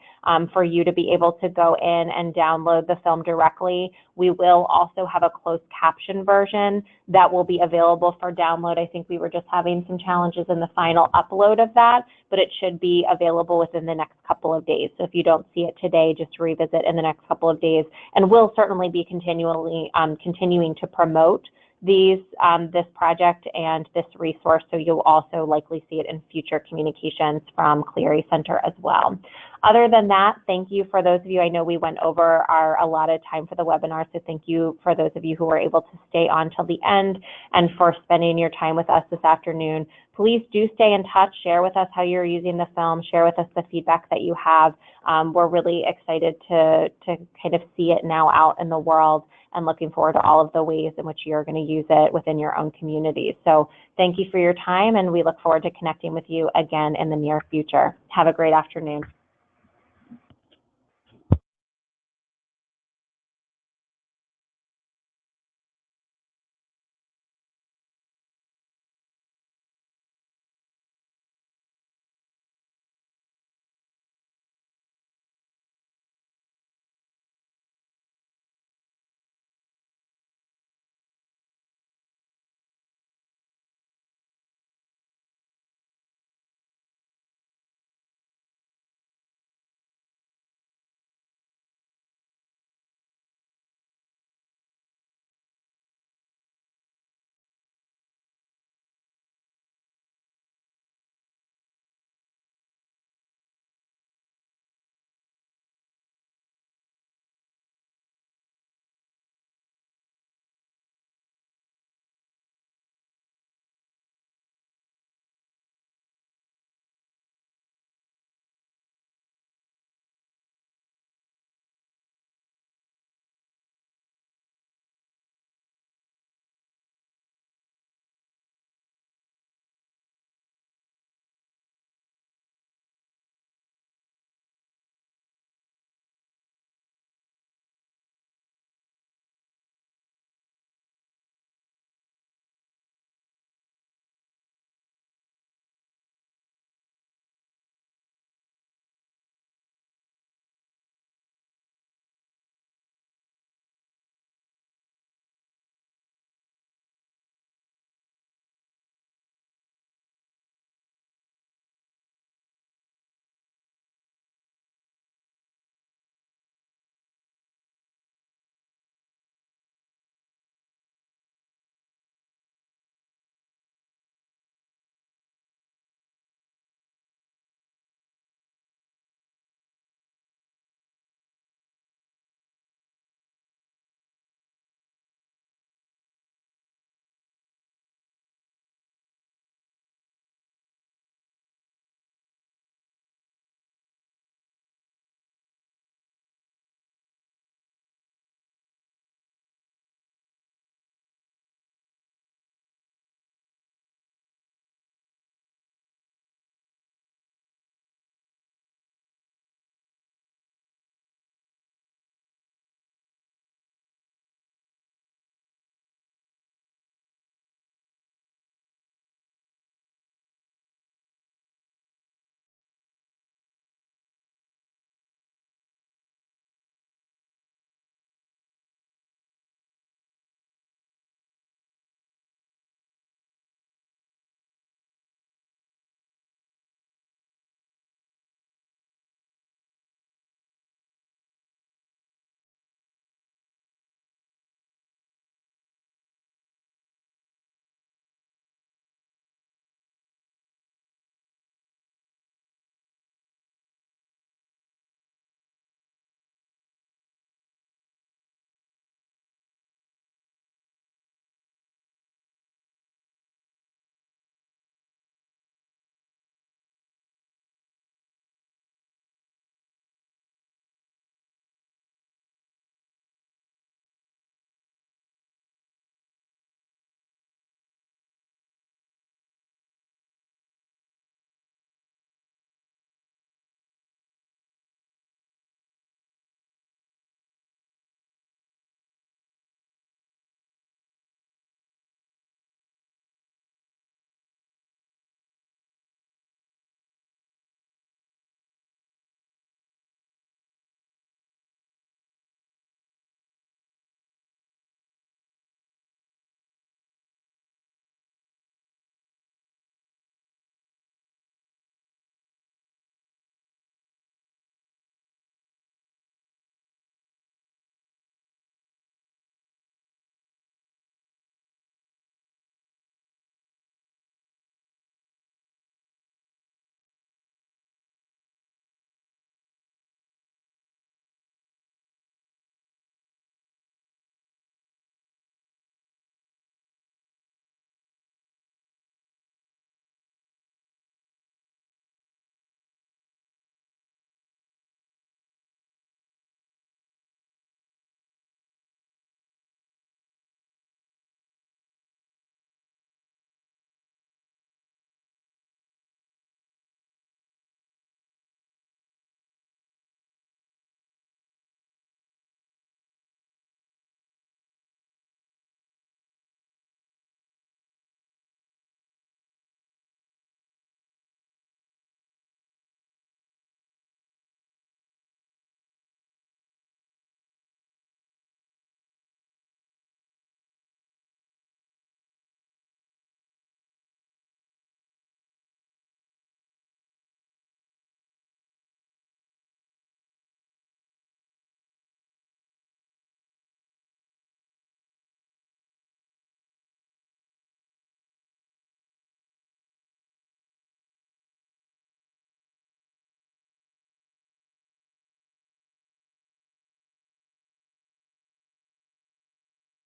for you to be able to go in and download the film directly. We will also have a closed caption version that will be available for download. I think we were just having some challenges in the final upload of that, but it should be available within the next couple of days. So if you don't see it today, just revisit in the next couple of days. And we'll certainly be continuing to promote this project and this resource, so you'll also likely see it in future communications from Clery Center as well. Other than that, thank you for those of you. I know we went over our allotted time for the webinar, so thank you for those of you who were able to stay on till the end and for spending your time with us this afternoon. Please do stay in touch, share with us how you're using the film, share with us the feedback that you have. We're really excited to kind of see it now out in the world, and looking forward to all of the ways in which you're going to use it within your own communities. So thank you for your time, and we look forward to connecting with you again in the near future. Have a great afternoon.